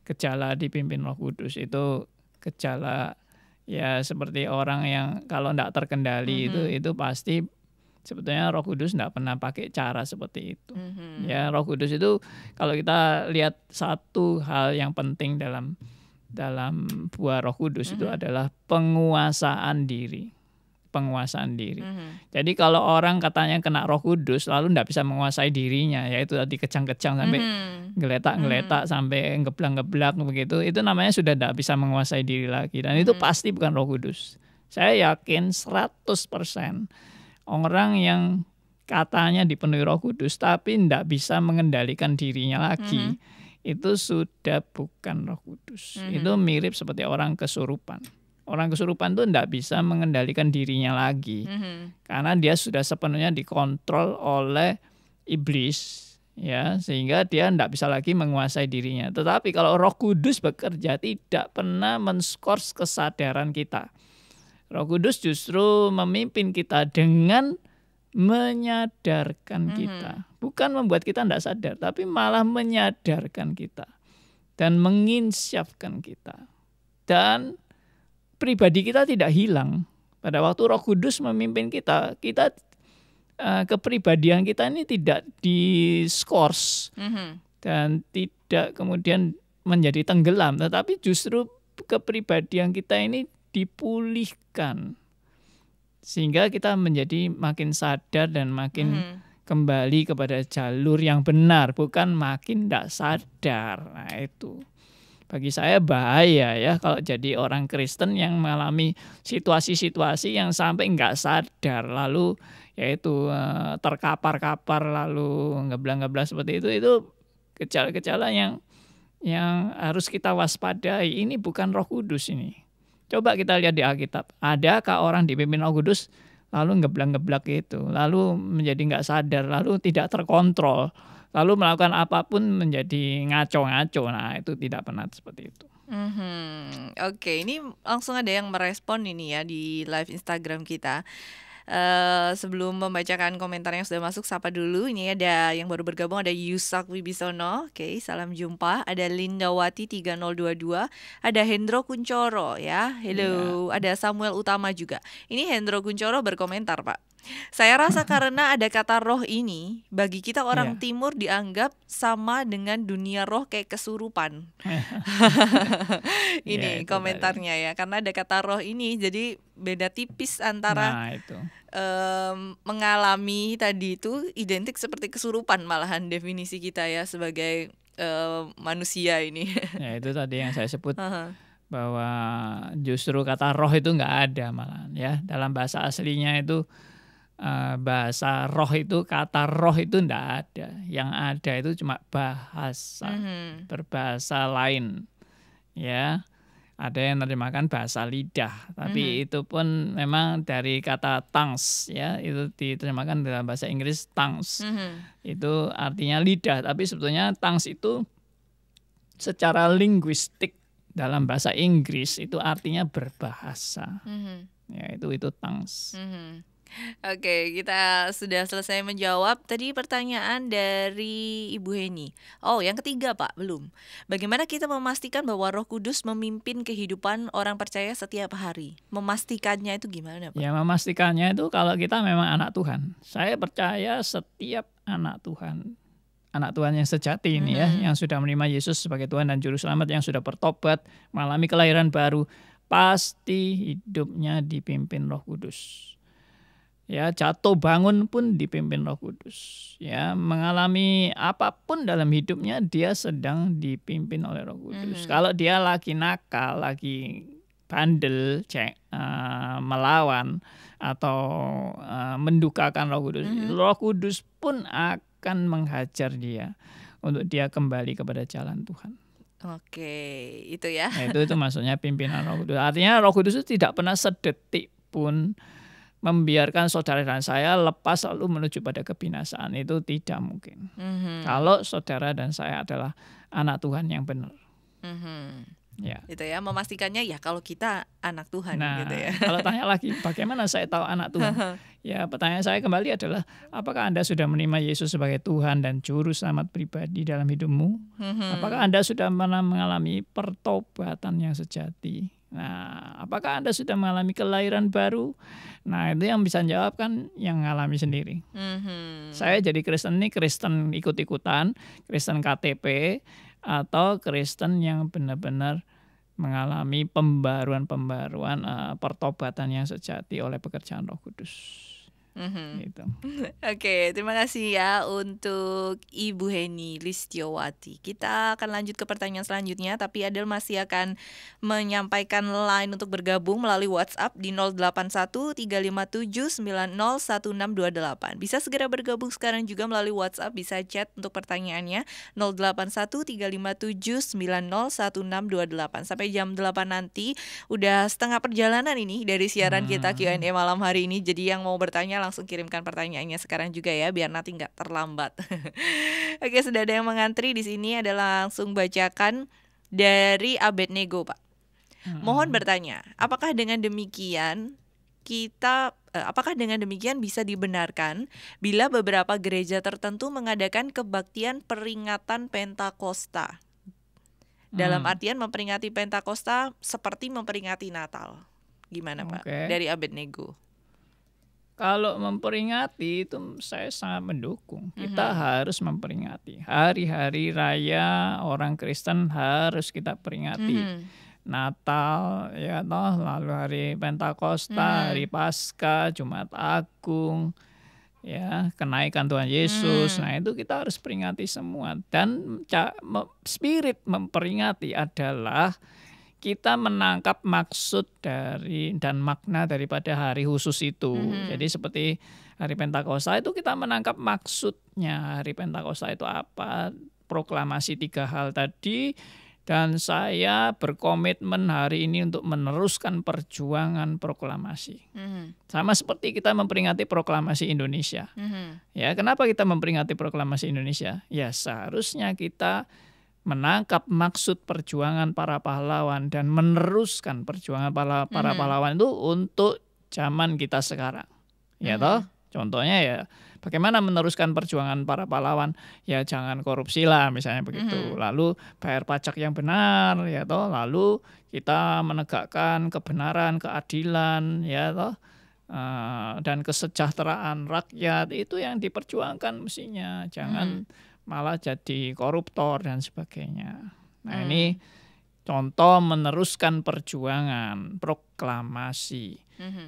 gejala dipimpin Roh Kudus, itu gejala ya seperti orang yang kalau tidak terkendali itu pasti sebetulnya Roh Kudus tidak pernah pakai cara seperti itu. Ya Roh Kudus itu kalau kita lihat satu hal yang penting dalam buah Roh Kudus itu adalah penguasaan diri. Jadi kalau orang katanya kena Roh Kudus lalu tidak bisa menguasai dirinya, yaitu tadi kejang-kejang sampai geletak-geletak sampai ngeblak-ngeblak begitu, itu namanya sudah tidak bisa menguasai diri lagi, dan itu pasti bukan Roh Kudus. Saya yakin 100% orang yang katanya dipenuhi Roh Kudus tapi tidak bisa mengendalikan dirinya lagi, itu sudah bukan Roh Kudus. Itu mirip seperti orang kesurupan. Orang kesurupan itu tidak bisa mengendalikan dirinya lagi, karena dia sudah sepenuhnya dikontrol oleh iblis, ya, sehingga dia tidak bisa lagi menguasai dirinya. Tetapi kalau Roh Kudus bekerja tidak pernah men-skors kesadaran kita. Roh Kudus justru memimpin kita dengan menyadarkan kita, bukan membuat kita tidak sadar, tapi malah menyadarkan kita dan menginsyafkan kita. Dan pribadi kita tidak hilang. Pada waktu Roh Kudus memimpin kita kepribadian kita ini tidak diskors dan tidak kemudian menjadi tenggelam, tetapi justru kepribadian kita ini dipulihkan sehingga kita menjadi makin sadar dan makin kembali kepada jalur yang benar, bukan makin tidak sadar. Nah itu bagi saya bahaya ya kalau jadi orang Kristen yang mengalami situasi-situasi yang sampai nggak sadar, lalu yaitu terkapar-kapar, lalu ngeblak-ngeblak seperti itu gejala-gejala yang harus kita waspadai. Ini bukan Roh Kudus ini. Coba kita lihat di Alkitab, adakah orang dipimpin Roh Kudus lalu ngeblak-ngeblak itu, lalu menjadi nggak sadar, lalu tidak terkontrol, lalu melakukan apapun menjadi ngaco-ngaco? Nah itu tidak pernah seperti itu. Oke, ini langsung ada yang merespon ini ya di live Instagram kita. Sebelum membacakan komentar yang sudah masuk, sapa dulu. Ini ada yang baru bergabung, ada Yusak Wibisono. Oke, salam jumpa. Ada Lindawati 3022, ada Hendro Kuncoro ya. Hello, ada Samuel Utama juga. Ini Hendro Kuncoro berkomentar, Pak. Saya rasa karena ada kata roh ini, bagi kita orang timur dianggap sama dengan dunia roh kayak kesurupan. Ini komentarnya ya, karena ada kata roh ini, jadi beda tipis antara mengalami tadi itu identik seperti kesurupan, malahan definisi kita ya sebagai manusia ini. Ya itu tadi yang saya sebut Aha. bahwa justru kata roh itu nggak ada malahan ya. Dalam bahasa aslinya itu bahasa roh itu, kata roh itu nggak ada. Yang ada itu cuma bahasa, berbahasa lain ya. Ada yang menerjemahkan bahasa lidah, tapi itu pun memang dari kata tongues ya, itu diterjemahkan dalam bahasa Inggris tongues. Itu artinya lidah, tapi sebetulnya tongues itu secara linguistik dalam bahasa Inggris itu artinya berbahasa. Ya, itu tongues. Oke, kita sudah selesai menjawab tadi pertanyaan dari Ibu Heni. Oh, yang ketiga Pak, belum. Bagaimana kita memastikan bahwa Roh Kudus memimpin kehidupan orang percaya setiap hari? Memastikannya itu gimana Pak? Ya, memastikannya itu kalau kita memang anak Tuhan. Saya percaya setiap anak Tuhan yang sejati ini ya, yang sudah menerima Yesus sebagai Tuhan dan Juru Selamat, yang sudah bertobat, mengalami kelahiran baru, pasti hidupnya dipimpin Roh Kudus. Ya, jatuh bangun pun dipimpin Roh Kudus. Ya, mengalami apapun dalam hidupnya dia sedang dipimpin oleh Roh Kudus. Kalau dia lagi nakal, lagi bandel, melawan atau mendukakan Roh Kudus, Roh Kudus pun akan menghajar dia untuk dia kembali kepada jalan Tuhan. Oke, itu ya. Nah, itu maksudnya pimpinan Roh Kudus. Artinya Roh Kudus itu tidak pernah sedetik pun membiarkan saudara dan saya lepas lalu menuju pada kebinasaan. Itu tidak mungkin. Kalau saudara dan saya adalah anak Tuhan yang benar. Ya. Itu ya, memastikannya ya kalau kita anak Tuhan gitu ya. Kalau tanya lagi bagaimana saya tahu anak Tuhan? Ya, pertanyaan saya kembali adalah apakah Anda sudah menerima Yesus sebagai Tuhan dan Juru Selamat pribadi dalam hidupmu? Apakah Anda sudah pernah mengalami pertobatan yang sejati? Nah, apakah Anda sudah mengalami kelahiran baru? Nah, itu yang bisa jawab kan yang mengalami sendiri. Saya jadi Kristen ini Kristen ikut-ikutan, Kristen KTP, atau Kristen yang benar-benar mengalami pembaruan pertobatan yang sejati oleh pekerjaan Roh Kudus. Gitu. Oke, terima kasih ya untuk Ibu Heni Listiowati. Kita akan lanjut ke pertanyaan selanjutnya, tapi Adel masih akan menyampaikan line untuk bergabung melalui WhatsApp di 081357901628. Bisa segera bergabung sekarang juga melalui WhatsApp, bisa chat untuk pertanyaannya 081357901628. Sampai jam 8 nanti udah setengah perjalanan ini dari siaran kita Q&A malam hari ini. Jadi yang mau bertanya langsung kirimkan pertanyaannya sekarang juga ya, biar nanti nggak terlambat. Oke, sudah ada yang mengantri di sini, ada langsung bacakan dari Abednego, Pak. Mohon bertanya, apakah dengan demikian bisa dibenarkan bila beberapa gereja tertentu mengadakan kebaktian peringatan Pentakosta? Dalam artian memperingati Pentakosta seperti memperingati Natal. Gimana Pak? Dari Abednego. Kalau memperingati itu saya sangat mendukung. Kita harus memperingati. Hari-hari raya orang Kristen harus kita peringati. Natal ya toh, lalu hari Pentakosta, hari Paskah, Jumat Agung, ya, kenaikan Tuhan Yesus. Nah, itu kita harus peringati semua. Dan spirit memperingati adalah kita menangkap maksud dari dan makna daripada hari khusus itu. Jadi seperti hari Pentakosta itu kita menangkap maksudnya. Hari Pentakosta itu apa? Proklamasi 3 hal tadi. Dan saya berkomitmen hari ini untuk meneruskan perjuangan proklamasi. Sama seperti kita memperingati proklamasi Indonesia. Ya, kenapa kita memperingati proklamasi Indonesia? Ya, seharusnya kita menangkap maksud perjuangan para pahlawan dan meneruskan perjuangan para pahlawan itu untuk zaman kita sekarang. Ya toh, contohnya ya bagaimana meneruskan perjuangan para pahlawan? Ya jangan korupsi lah misalnya begitu. Lalu bayar pajak yang benar ya toh, lalu kita menegakkan kebenaran, keadilan ya toh. Dan kesejahteraan rakyat itu yang diperjuangkan mestinya. Jangan malah jadi koruptor dan sebagainya. Nah, ini contoh meneruskan perjuangan proklamasi.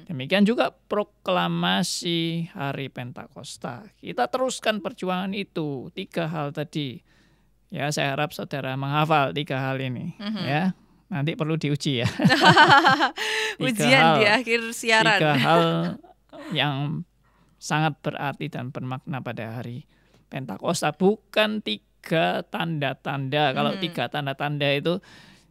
Demikian juga proklamasi hari Pentakosta. Kita teruskan perjuangan itu, 3 hal tadi. Ya, saya harap saudara menghafal 3 hal ini. Ya, nanti perlu diuji ya. Ujian di akhir siaran. 3 hal yang sangat berarti dan bermakna pada hari Pentakosta. Bukan 3 tanda-tanda. Kalau 3 tanda-tanda itu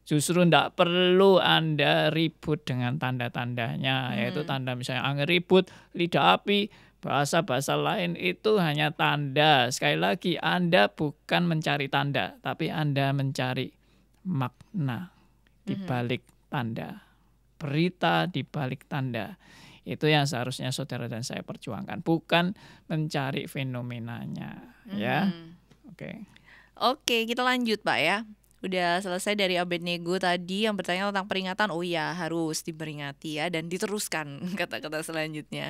justru tidak perlu Anda ribut dengan tanda-tandanya. Yaitu tanda misalnya angin ribut, lidah api, bahasa-bahasa lain itu hanya tanda. Sekali lagi, Anda bukan mencari tanda, tapi Anda mencari makna di balik tanda. Berita di balik tanda. Itu yang seharusnya saudara dan saya perjuangkan, bukan mencari fenomenanya. Ya, Oke, kita lanjut Pak ya. Udah selesai dari Abednego tadi yang bertanya tentang peringatan. Oh iya, harus diperingati ya, dan diteruskan kata-kata selanjutnya.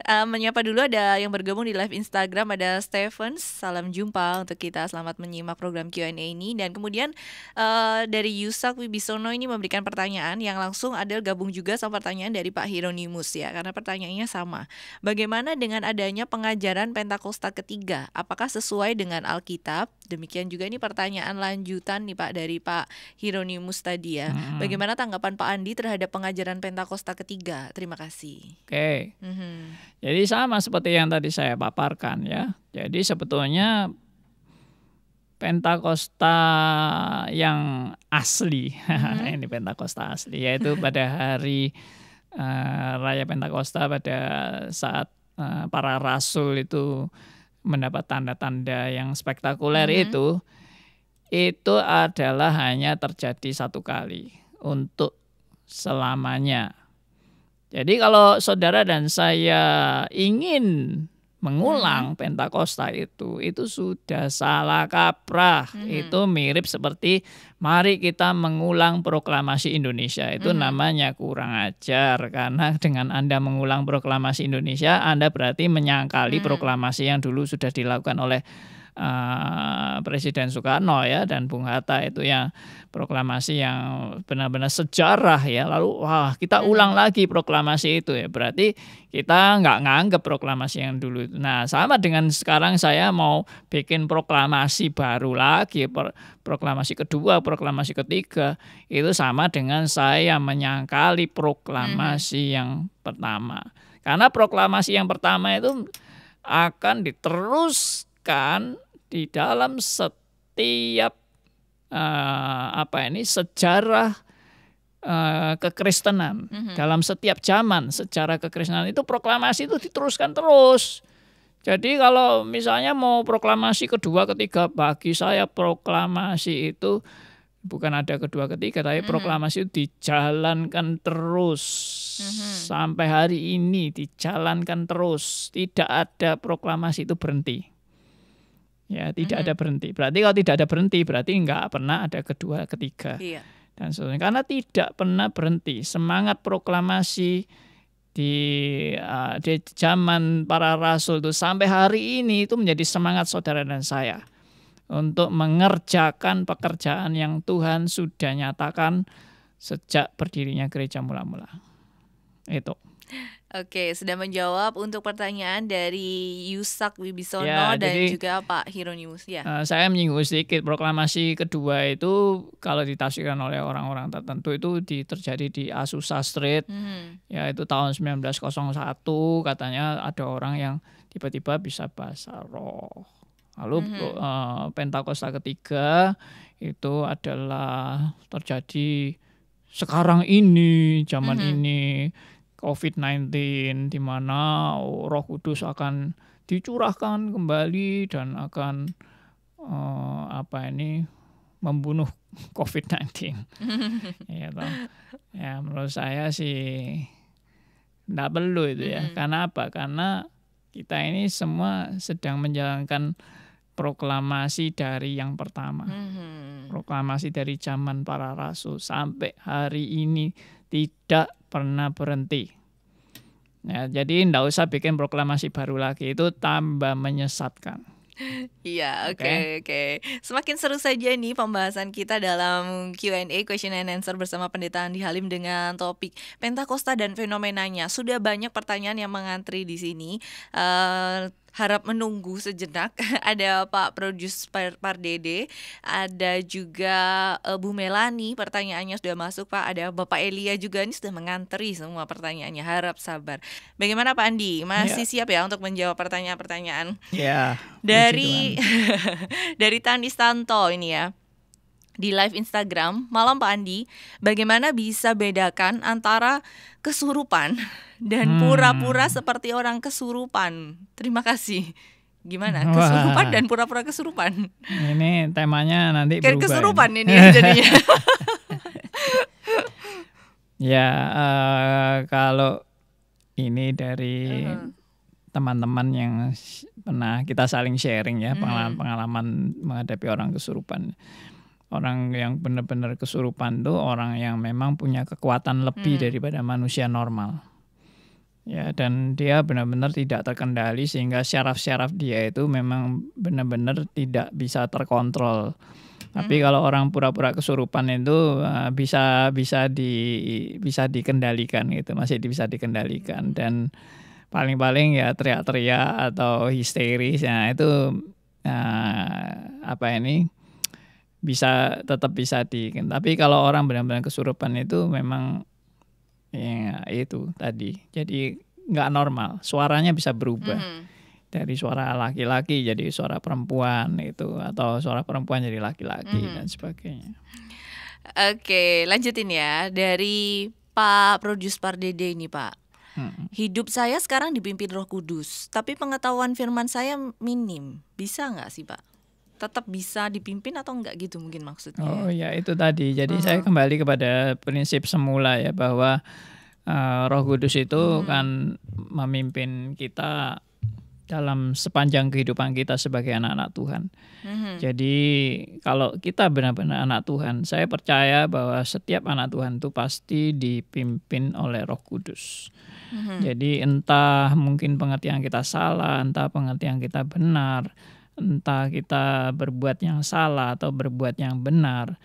Menyapa dulu, ada yang bergabung di live Instagram, ada Stevens. Salam jumpa untuk kita, selamat menyimak program Q&A ini. Dan kemudian dari Yusak Wibisono ini memberikan pertanyaan yang langsung ada gabung juga sama pertanyaan dari Pak Hieronymus ya, karena pertanyaannya sama. Bagaimana dengan adanya pengajaran Pentakosta ketiga? Apakah sesuai dengan Alkitab? Demikian juga ini pertanyaan lanjutan nih Pak dari Pak Hieronymus tadi ya. Bagaimana tanggapan Pak Andi terhadap pengajaran Pentakosta ketiga? Terima kasih. Jadi sama seperti yang tadi saya paparkan ya. Jadi sebetulnya Pentakosta yang asli, ini Pentakosta asli, yaitu pada hari Raya Pentakosta, pada saat para rasul itu mendapat tanda-tanda yang spektakuler itu adalah hanya terjadi 1 kali untuk selamanya. Jadi kalau saudara dan saya ingin mengulang Pentakosta itu sudah salah kaprah. Itu mirip seperti mari kita mengulang proklamasi Indonesia. Itu namanya kurang ajar, karena dengan Anda mengulang proklamasi Indonesia, Anda berarti menyangkali proklamasi yang dulu sudah dilakukan oleh Presiden Soekarno ya dan Bung Hatta, itu yang proklamasi yang benar-benar sejarah ya. Lalu kita ulang lagi proklamasi itu ya, berarti kita nggak nganggap proklamasi yang dulu. Nah, sama dengan sekarang saya mau bikin proklamasi baru lagi, proklamasi kedua, proklamasi ketiga, itu sama dengan saya menyangkali proklamasi yang pertama. Karena proklamasi yang pertama itu akan diteruskan di dalam setiap sejarah kekristenan. Dalam setiap zaman sejarah kekristenan itu proklamasi itu diteruskan terus. Jadi kalau misalnya mau proklamasi kedua, ketiga, bagi saya proklamasi itu bukan ada kedua, ketiga, tapi proklamasi itu dijalankan terus. Sampai hari ini dijalankan terus. Tidak ada proklamasi itu berhenti. Ya, tidak ada berhenti. Berarti kalau tidak ada berhenti, berarti nggak pernah ada kedua, ketiga. Dan sebagainya. Karena tidak pernah berhenti. Semangat proklamasi di zaman para rasul itu sampai hari ini itu menjadi semangat saudara dan saya untuk mengerjakan pekerjaan yang Tuhan sudah nyatakan sejak berdirinya gereja mula-mula. Itu. Oke, sudah menjawab untuk pertanyaan dari Yusak Wibisono dan juga Pak Hieronymus ya. Saya menyinggung sedikit, proklamasi kedua itu kalau ditafsirkan oleh orang-orang tertentu itu terjadi di Azusa Street, yaitu tahun 1901, katanya ada orang yang tiba-tiba bisa bahasa roh. Lalu Pentakosta ketiga itu adalah terjadi sekarang ini, zaman ini. COVID-19, di mana Roh Kudus akan dicurahkan kembali dan akan membunuh COVID-19. Ya, menurut saya sih tidak perlu itu ya. Karena apa? Karena kita ini semua sedang menjalankan proklamasi dari yang pertama. Proklamasi dari zaman para rasul sampai hari ini tidak pernah berhenti. Ya, jadi tidak usah bikin proklamasi baru lagi, itu tambah menyesatkan. Iya, oke. Semakin seru saja nih pembahasan kita dalam Q&A, question and answer bersama Pendeta Andi Halim dengan topik Pentakosta dan fenomenanya. Sudah banyak pertanyaan yang mengantri di sini. harap menunggu sejenak. Ada Pak Produs Pardede, ada juga Bu Melani, pertanyaannya sudah masuk Pak. Ada Bapak Elia juga, ini sudah mengantri semua pertanyaannya, harap sabar. Bagaimana Pak Andi, masih siap ya untuk menjawab pertanyaan-pertanyaan? Ya. Dari dari Tani Stanto ini ya, di live Instagram, malam Pak Andi, bagaimana bisa bedakan antara kesurupan dan pura-pura seperti orang kesurupan? Terima kasih. Gimana? Kesurupan dan pura-pura kesurupan. Ini temanya nanti kayak berubah. Kesurupan ini jadinya. Ya, kalau ini dari teman-teman yang pernah kita saling sharing ya, pengalaman menghadapi orang kesurupan. Orang yang benar-benar kesurupan tuh orang yang memang punya kekuatan lebih daripada manusia normal. Ya, dan dia benar-benar tidak terkendali sehingga syaraf-syaraf dia itu memang benar-benar tidak bisa terkontrol. Tapi kalau orang pura-pura kesurupan itu bisa dikendalikan gitu, masih bisa dikendalikan, dan paling-paling ya teriak-teriak atau histeris. Nah, itu tetap bisa tapi kalau orang benar-benar kesurupan itu memang ya itu tadi, jadi nggak normal, suaranya bisa berubah dari suara laki-laki jadi suara perempuan itu, atau suara perempuan jadi laki-laki dan sebagainya. Oke, lanjutin ya, dari Pak Produs Pardede ini Pak. Hidup saya sekarang dipimpin Roh Kudus, tapi pengetahuan firman saya minim, bisa nggak sih Pak? Tetap bisa dipimpin atau enggak gitu mungkin maksudnya? Oh ya, itu tadi. Jadi saya kembali kepada prinsip semula ya, bahwa Roh Kudus itu kan memimpin kita dalam sepanjang kehidupan kita sebagai anak-anak Tuhan. Jadi kalau kita benar-benar anak Tuhan, saya percaya bahwa setiap anak Tuhan itu pasti dipimpin oleh Roh Kudus. Jadi entah mungkin pengertian kita salah, entah pengertian kita benar, entah kita berbuat yang salah atau berbuat yang benar,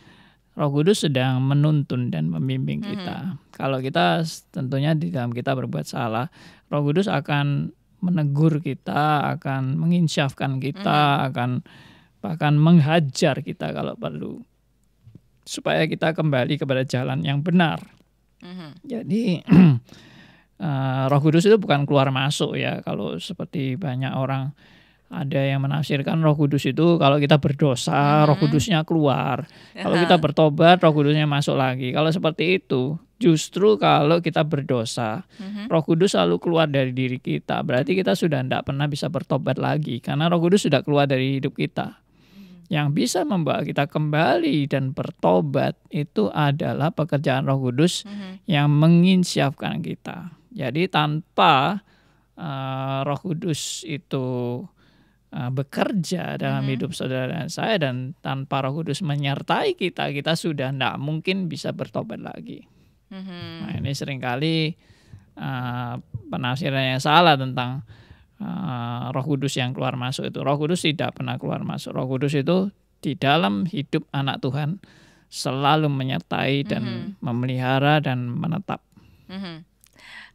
Roh Kudus sedang menuntun dan membimbing kita. Kalau kita tentunya di dalam kita berbuat salah, Roh Kudus akan menegur kita, akan menginsyafkan kita, akan bahkan menghajar kita kalau perlu, supaya kita kembali kepada jalan yang benar. Jadi Roh Kudus itu bukan keluar masuk ya, kalau seperti banyak orang ada yang menafsirkan Roh Kudus itu kalau kita berdosa, Roh Kudusnya keluar. Kalau kita bertobat, Roh Kudusnya masuk lagi. Kalau seperti itu, justru kalau kita berdosa, Roh Kudus selalu keluar dari diri kita. Berarti kita sudah tidak pernah bisa bertobat lagi, karena Roh Kudus sudah keluar dari hidup kita. Yang bisa membawa kita kembali dan bertobat itu adalah pekerjaan Roh Kudus yang menginsyafkan kita. Jadi tanpa Roh Kudus itu bekerja dalam hidup saudara dan saya, dan tanpa Roh Kudus menyertai kita, kita sudah tidak mungkin bisa bertobat lagi. Nah, ini seringkali penafsiran yang salah tentang Roh Kudus yang keluar masuk itu. Roh Kudus tidak pernah keluar masuk. Roh Kudus itu di dalam hidup anak Tuhan selalu menyertai dan memelihara dan menetap.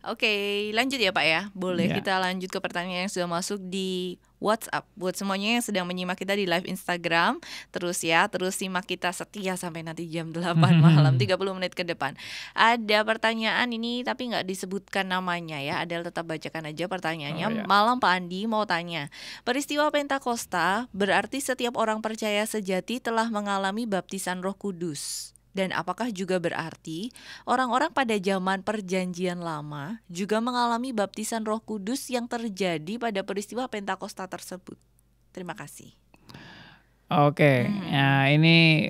Oke, lanjut ya Pak ya. Boleh kita lanjut ke pertanyaan yang sudah masuk di WhatsApp. Buat semuanya yang sedang menyimak kita di live Instagram, terus simak kita setia sampai nanti jam 8 malam, 30 menit ke depan. Ada pertanyaan ini tapi nggak disebutkan namanya ya. Adel tetap bacakan aja pertanyaannya. Malam Pak Andi, mau tanya, peristiwa Pentakosta berarti setiap orang percaya sejati telah mengalami baptisan Roh Kudus. Dan apakah juga berarti orang-orang pada zaman Perjanjian Lama juga mengalami baptisan Roh Kudus yang terjadi pada peristiwa Pentakosta tersebut? Terima kasih. Oke, ya ini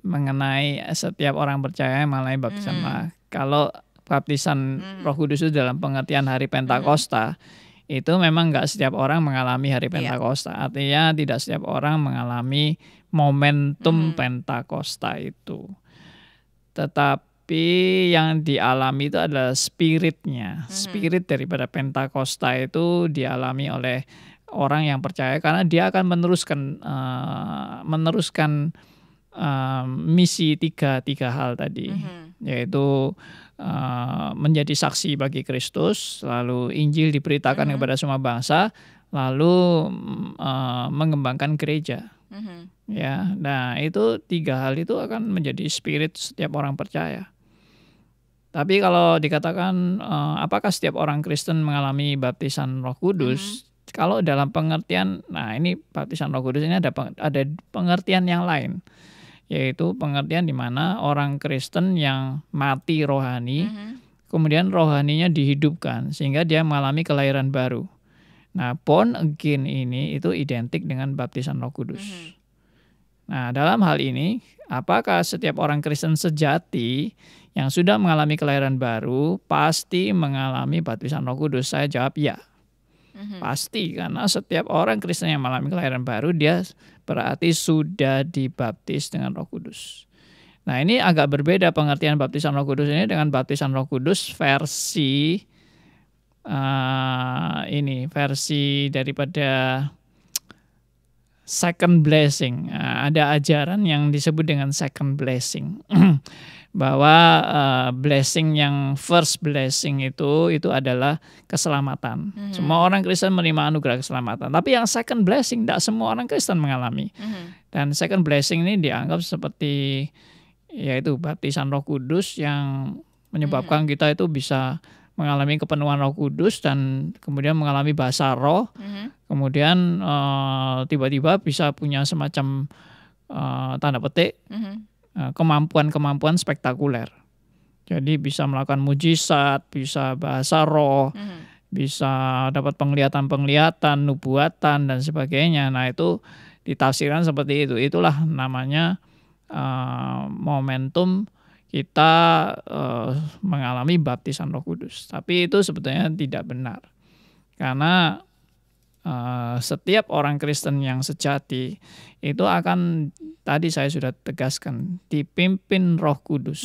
mengenai setiap orang percaya mengalami baptisan. Kalau baptisan Roh Kudus itu dalam pengertian hari Pentakosta, itu memang nggak setiap orang mengalami hari Pentakosta. Artinya tidak setiap orang mengalami momentum Pentakosta itu. Tetapi yang dialami itu adalah spiritnya. Spirit daripada Pentakosta itu dialami oleh orang yang percaya, karena dia akan meneruskan misi tiga hal tadi, yaitu menjadi saksi bagi Kristus, lalu Injil diberitakan kepada semua bangsa, lalu mengembangkan gereja. Ya, nah itu 3 hal itu akan menjadi spirit setiap orang percaya. Tapi kalau dikatakan apakah setiap orang Kristen mengalami baptisan Roh Kudus? Kalau dalam pengertian, nah ini baptisan Roh Kudus ini ada pengertian yang lain, yaitu pengertian di mana orang Kristen yang mati rohani, kemudian rohaninya dihidupkan sehingga dia mengalami kelahiran baru. Nah, born again ini itu identik dengan baptisan Roh Kudus. Nah, dalam hal ini, apakah setiap orang Kristen sejati yang sudah mengalami kelahiran baru pasti mengalami baptisan Roh Kudus? Saya jawab ya. Pasti, karena setiap orang Kristen yang mengalami kelahiran baru, dia berarti sudah dibaptis dengan Roh Kudus. Nah, ini agak berbeda pengertian baptisan Roh Kudus ini dengan baptisan Roh Kudus versi versi daripada second blessing. Ada ajaran yang disebut dengan second blessing. Bahwa blessing yang first blessing itu adalah keselamatan. Semua orang Kristen menerima anugerah keselamatan. Tapi yang second blessing tidak semua orang Kristen mengalami. Dan second blessing ini dianggap seperti yaitu baptisan Roh Kudus yang menyebabkan kita itu bisa mengalami kepenuhan Roh Kudus dan kemudian mengalami bahasa roh. Kemudian tiba-tiba bisa punya semacam tanda petik kemampuan-kemampuan spektakuler. Jadi bisa melakukan mujizat, bisa bahasa roh, bisa dapat penglihatan-penglihatan, nubuatan dan sebagainya. Nah, itu ditafsirkan seperti itu. Itulah namanya momentum kita mengalami baptisan Roh Kudus. Tapi itu sebetulnya tidak benar. Karena setiap orang Kristen yang sejati itu akan, tadi saya sudah tegaskan, dipimpin Roh Kudus.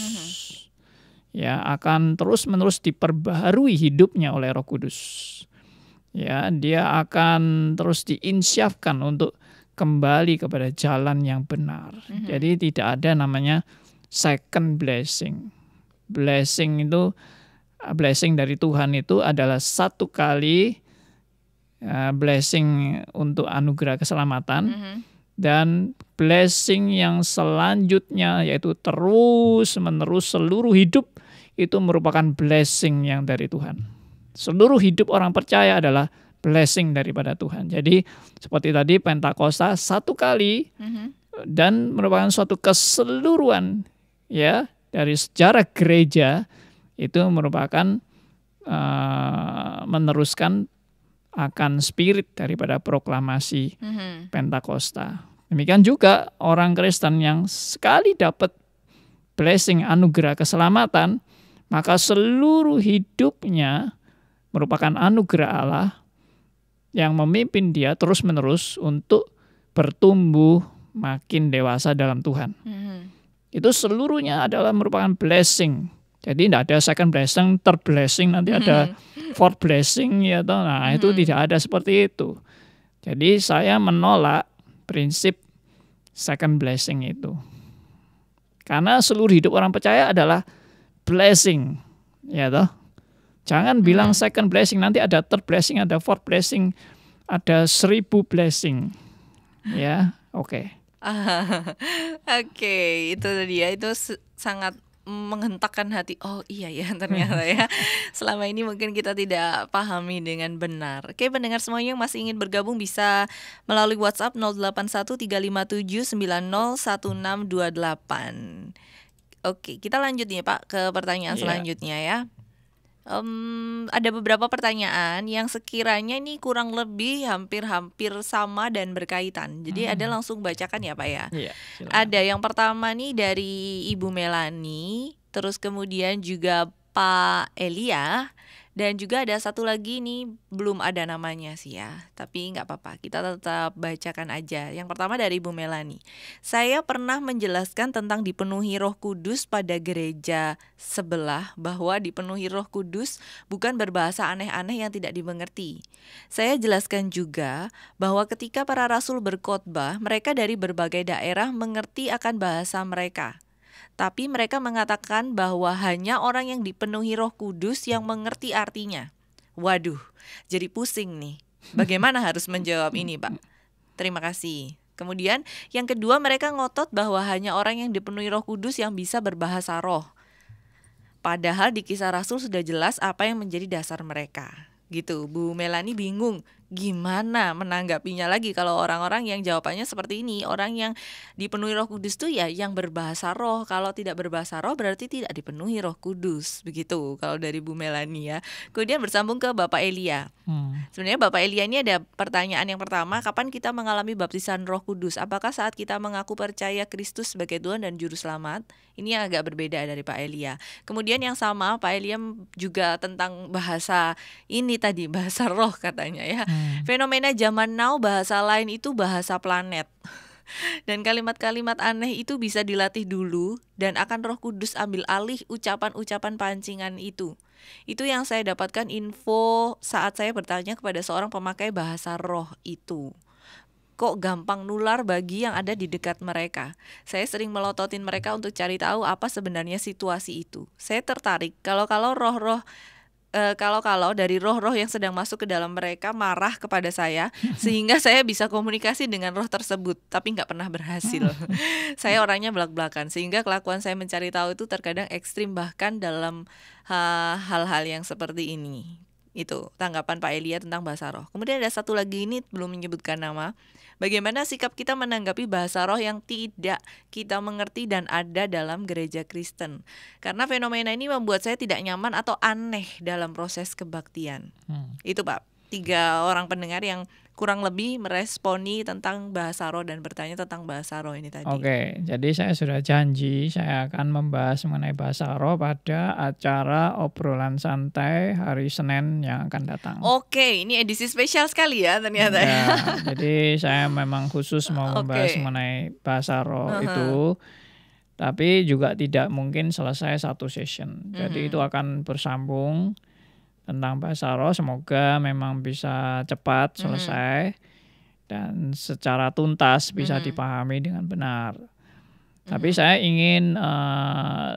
Ya, akan terus-menerus diperbaharui hidupnya oleh Roh Kudus. Ya, dia akan terus diinsyafkan untuk kembali kepada jalan yang benar. Jadi tidak ada namanya second blessing. Blessing dari Tuhan itu adalah satu kali blessing untuk anugerah keselamatan, dan blessing yang selanjutnya yaitu terus-menerus seluruh hidup itu merupakan blessing yang dari Tuhan. Seluruh hidup orang percaya adalah blessing daripada Tuhan. Jadi seperti tadi Pentakosta satu kali dan merupakan suatu keseluruhan ya dari sejarah gereja, itu merupakan meneruskan akan spirit daripada proklamasi Pentakosta. Demikian juga orang Kristen yang sekali dapat blessing anugerah keselamatan, maka seluruh hidupnya merupakan anugerah Allah yang memimpin dia terus-menerus untuk bertumbuh makin dewasa dalam Tuhan. Itu seluruhnya adalah merupakan blessing. Jadi tidak ada second blessing, third blessing, nanti ada fourth blessing ya toh. Nah, itu tidak ada seperti itu. Jadi saya menolak prinsip second blessing itu. Karena seluruh hidup orang percaya adalah blessing. Ya toh. Jangan bilang second blessing, nanti ada third blessing, ada fourth blessing, ada 1000 blessing. Ya, oke. Oke, itu dia, itu sangat menghentakkan hati. Oh iya ya, ternyata ya selama ini mungkin kita tidak pahami dengan benar. Oke, pendengar semuanya yang masih ingin bergabung bisa melalui WhatsApp 081357901628. Oke, kita lanjut nih Pak ke pertanyaan selanjutnya ya. Ada beberapa pertanyaan yang sekiranya ini kurang lebih hampir-hampir sama dan berkaitan. Jadi ada langsung bacakan ya Pak ya. Ada yang pertama nih dari Ibu Melani, terus kemudian juga Pak Elia, dan juga ada satu lagi nih belum ada namanya sih ya. Tapi nggak apa-apa, kita tetap bacakan aja. Yang pertama dari Ibu Melani. Saya pernah menjelaskan tentang dipenuhi Roh Kudus pada gereja sebelah, bahwa dipenuhi Roh Kudus bukan berbahasa aneh-aneh yang tidak dimengerti. Saya jelaskan juga bahwa ketika para rasul berkhotbah, mereka dari berbagai daerah mengerti akan bahasa mereka. Tapi mereka mengatakan bahwa hanya orang yang dipenuhi Roh Kudus yang mengerti artinya. Waduh, jadi pusing nih. Bagaimana harus menjawab ini, Pak? Terima kasih. Kemudian yang kedua, mereka ngotot bahwa hanya orang yang dipenuhi Roh Kudus yang bisa berbahasa roh. Padahal di Kisah Rasul sudah jelas apa yang menjadi dasar mereka. Gitu, Bu Melani bingung gimana menanggapinya lagi kalau orang-orang yang jawabannya seperti ini. Orang yang dipenuhi Roh Kudus itu ya yang berbahasa roh. Kalau tidak berbahasa roh berarti tidak dipenuhi Roh Kudus. Begitu kalau dari Bu Melani ya. Kemudian bersambung ke Bapak Elia. Sebenarnya Bapak Elia ini ada pertanyaan yang pertama, kapan kita mengalami baptisan Roh Kudus? Apakah saat kita mengaku percaya Kristus sebagai Tuhan dan Juru Selamat? Ini yang agak berbeda dari Pak Elia. Kemudian yang sama Pak Elia juga tentang bahasa ini tadi, bahasa roh katanya ya. Fenomena zaman now bahasa lain itu bahasa planet. Dan kalimat-kalimat aneh itu bisa dilatih dulu dan akan Roh Kudus ambil alih ucapan-ucapan pancingan itu. Itu yang saya dapatkan info saat saya bertanya kepada seorang pemakai bahasa roh itu. Kok gampang nular bagi yang ada di dekat mereka. Saya sering melototin mereka untuk cari tahu apa sebenarnya situasi itu. Saya tertarik kalau dari roh-roh yang sedang masuk ke dalam mereka marah kepada saya, sehingga saya bisa komunikasi dengan roh tersebut, tapi nggak pernah berhasil. Saya orangnya belak-belakan, sehingga kelakuan saya mencari tahu itu terkadang ekstrim bahkan dalam hal-hal yang seperti ini. Itu tanggapan Pak Elia tentang bahasa roh. Kemudian ada satu lagi, ini belum menyebutkan nama. Bagaimana sikap kita menanggapi bahasa roh yang tidak kita mengerti dan ada dalam gereja Kristen? Karena fenomena ini membuat saya tidak nyaman atau aneh dalam proses kebaktian. Itu Pak, 3 orang pendengar yang kurang lebih meresponi tentang bahasa roh dan bertanya tentang bahasa roh ini tadi. Oke, jadi saya sudah janji saya akan membahas mengenai bahasa roh pada acara obrolan santai hari Senin yang akan datang. Oke, ini edisi spesial sekali ya ternyata. Ya, jadi saya memang khusus mau membahas mengenai bahasa roh itu. Tapi juga tidak mungkin selesai satu session. Jadi itu akan bersambung tentang bahasa roh, semoga memang bisa cepat selesai dan secara tuntas bisa dipahami dengan benar. Tapi saya ingin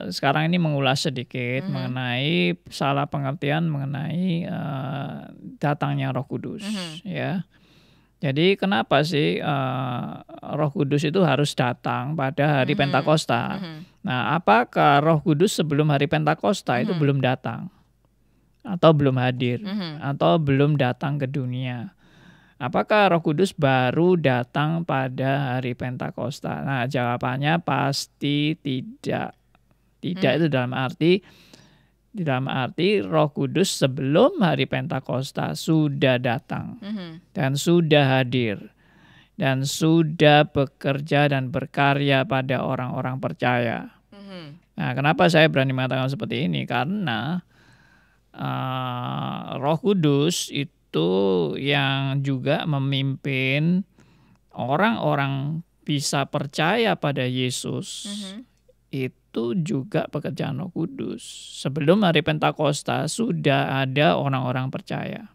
sekarang ini mengulas sedikit mengenai salah pengertian mengenai datangnya Roh Kudus. Ya. Jadi kenapa sih Roh Kudus itu harus datang pada hari Pentakosta? Nah, apakah Roh Kudus sebelum hari Pentakosta itu belum datang? Atau belum hadir, atau belum datang ke dunia? Apakah Roh Kudus baru datang pada hari Pentakosta? Nah, jawabannya pasti tidak. Tidak itu dalam arti Roh Kudus sebelum hari Pentakosta sudah datang dan sudah hadir dan sudah bekerja dan berkarya pada orang-orang percaya. Nah, kenapa saya berani mengatakan seperti ini? Karena Roh Kudus itu yang juga memimpin orang-orang bisa percaya pada Yesus. Itu juga pekerjaan Roh Kudus. Sebelum hari Pentakosta sudah ada orang-orang percaya.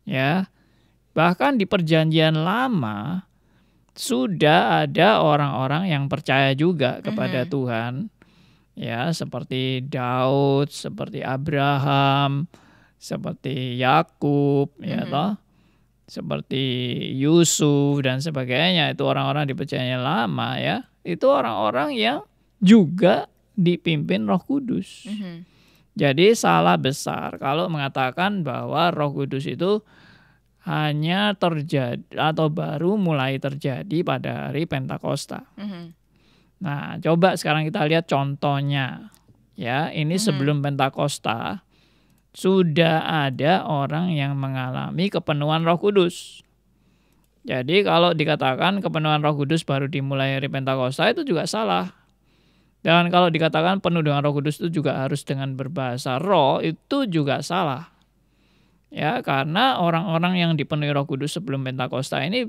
Ya. Bahkan di Perjanjian Lama sudah ada orang-orang yang percaya juga kepada Tuhan. Ya, seperti Daud, seperti Abraham, seperti Yakub, ya toh, seperti Yusuf dan sebagainya. Itu orang-orang di Perjanjian Lama ya. Itu orang-orang yang juga dipimpin Roh Kudus. Jadi salah besar kalau mengatakan bahwa Roh Kudus itu hanya terjadi atau baru mulai terjadi pada hari Pentakosta. Nah, coba sekarang kita lihat contohnya. Ya, ini sebelum Pentakosta sudah ada orang yang mengalami kepenuhan Roh Kudus. Jadi kalau dikatakan kepenuhan Roh Kudus baru dimulai hari Pentakosta itu juga salah. Dan kalau dikatakan penuh dengan Roh Kudus itu juga harus dengan berbahasa roh, itu juga salah. Ya, karena orang-orang yang dipenuhi Roh Kudus sebelum Pentakosta ini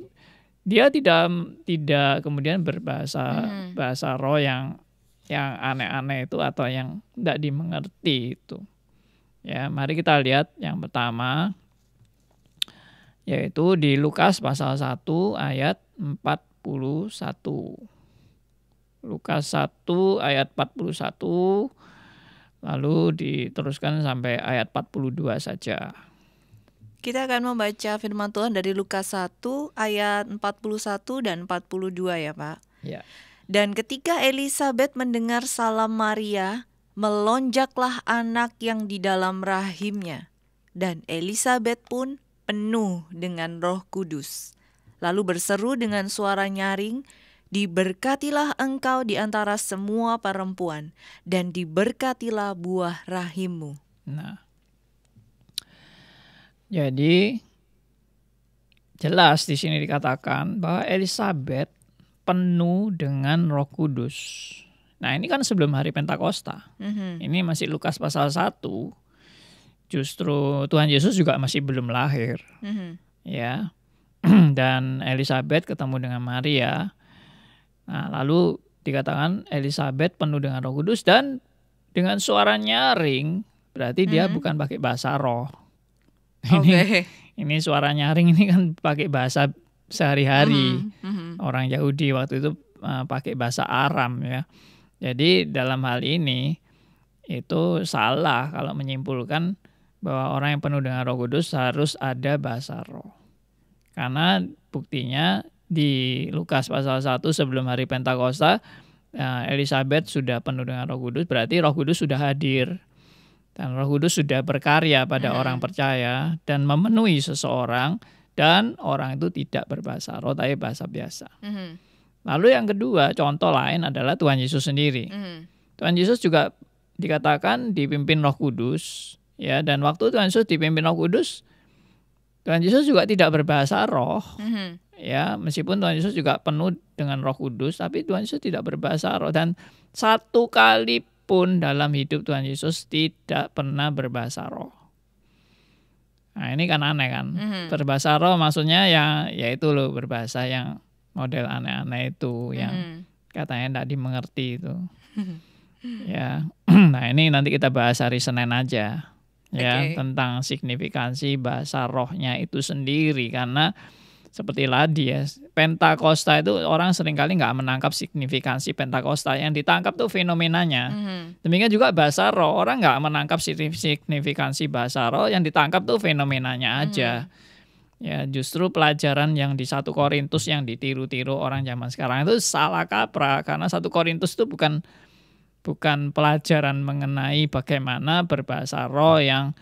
dia tidak kemudian berbahasa bahasa roh yang aneh-aneh itu atau yang tidak dimengerti itu. Ya, mari kita lihat yang pertama, yaitu di Lukas pasal 1 ayat 41. Lukas 1 ayat 41, lalu diteruskan sampai ayat 42 saja. Kita akan membaca firman Tuhan dari Lukas 1 ayat 41 dan 42 ya Pak. Ya. Dan ketika Elisabet mendengar salam Maria, melonjaklah anak yang di dalam rahimnya. Dan Elisabet pun penuh dengan Roh Kudus. Lalu berseru dengan suara nyaring, diberkatilah engkau di antara semua perempuan, dan diberkatilah buah rahimmu. Nah, jadi jelas di sini dikatakan bahwa Elisabet penuh dengan Roh Kudus. Nah, ini kan sebelum hari Pentakosta. Ini masih Lukas pasal 1. Justru Tuhan Yesus juga masih belum lahir. Ya. Dan Elisabet ketemu dengan Maria. Nah, lalu dikatakan Elisabet penuh dengan Roh Kudus dan dengan suara nyaring, berarti dia bukan pakai bahasa roh. Ini suara nyaring ini kan pakai bahasa sehari-hari. Orang Yahudi waktu itu pakai bahasa Aram ya. Jadi dalam hal ini itu salah kalau menyimpulkan bahwa orang yang penuh dengan Roh Kudus harus ada bahasa roh. Karena buktinya di Lukas pasal 1 sebelum hari Pentakosta, Elisabet sudah penuh dengan Roh Kudus, berarti Roh Kudus sudah hadir. Dan Roh Kudus sudah berkarya pada orang percaya dan memenuhi seseorang, dan orang itu tidak berbahasa roh tapi bahasa biasa. Lalu yang kedua, contoh lain adalah Tuhan Yesus sendiri. Tuhan Yesus juga dikatakan dipimpin Roh Kudus, ya, dan waktu Tuhan Yesus dipimpin Roh Kudus, Tuhan Yesus juga tidak berbahasa roh. Ya, meskipun Tuhan Yesus juga penuh dengan Roh Kudus, tapi Tuhan Yesus tidak berbahasa roh, dan satu kali pun dalam hidup Tuhan Yesus tidak pernah berbahasa roh. Nah, ini kan aneh kan. Berbahasa roh maksudnya ya itu loh, berbahasa yang model aneh-aneh itu, yang katanya tidak dimengerti itu. Ya. Nah, ini nanti kita bahas hari Senin aja. Ya, tentang signifikansi bahasa rohnya itu sendiri, karena seperti tadi ya, Pentakosta itu orang seringkali nggak menangkap signifikansi Pentakosta, yang ditangkap tuh fenomenanya. Demikian juga bahasa roh, orang nggak menangkap signifikansi bahasa roh, yang ditangkap tuh fenomenanya aja. Ya, justru pelajaran yang di 1 Korintus yang ditiru-tiru orang zaman sekarang itu salah kaprah, karena 1 Korintus itu bukan pelajaran mengenai bagaimana berbahasa roh yang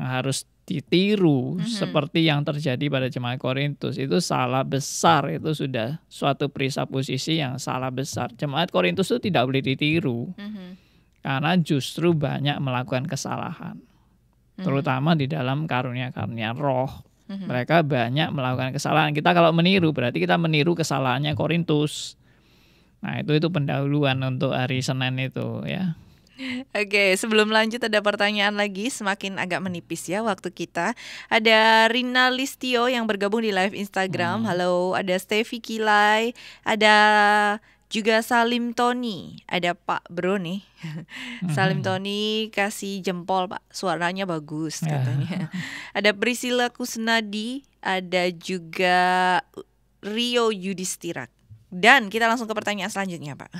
harus ditiru seperti yang terjadi pada jemaat Korintus. Itu salah besar, itu sudah suatu presupposisi yang salah besar. Jemaat Korintus itu tidak boleh ditiru, karena justru banyak melakukan kesalahan, terutama di dalam karunia-karunia roh. Mereka banyak melakukan kesalahan. Kita kalau meniru, berarti kita meniru kesalahannya Korintus. Nah, itu pendahuluan untuk hari Senin itu ya. Oke, sebelum lanjut ada pertanyaan lagi, semakin agak menipis ya waktu kita. Ada Rina Listio yang bergabung di live Instagram. Halo, ada Steffi Kilai, ada juga Salim Tony, ada Pak Bro nih. Salim Tony kasih jempol Pak, suaranya bagus katanya. Ada Priscilla Kusnadi, ada juga Rio Yudistirak. Dan kita langsung ke pertanyaan selanjutnya Pak.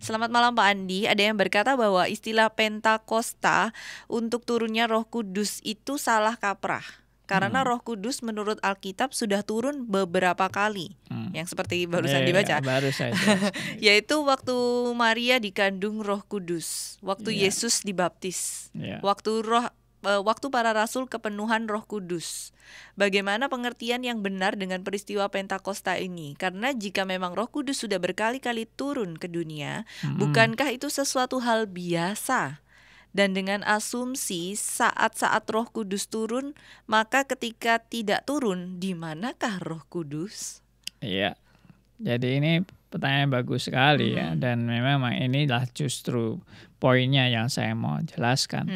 Selamat malam Pak Andi. Ada yang berkata bahwa istilah Pentakosta untuk turunnya Roh Kudus itu salah kaprah. Karena Roh Kudus menurut Alkitab sudah turun beberapa kali. Yang seperti barusan dibaca. Baru saya yaitu waktu Maria dikandung Roh Kudus, waktu Yesus dibaptis, waktu para rasul kepenuhan Roh Kudus. Bagaimana pengertian yang benar dengan peristiwa Pentakosta ini? Karena jika memang Roh Kudus sudah berkali-kali turun ke dunia, bukankah itu sesuatu hal biasa? Dan dengan asumsi saat-saat Roh Kudus turun, maka ketika tidak turun, di manakah Roh Kudus? Iya. Jadi ini pertanyaan bagus sekali ya, dan memang inilah justru poinnya yang saya mau jelaskan.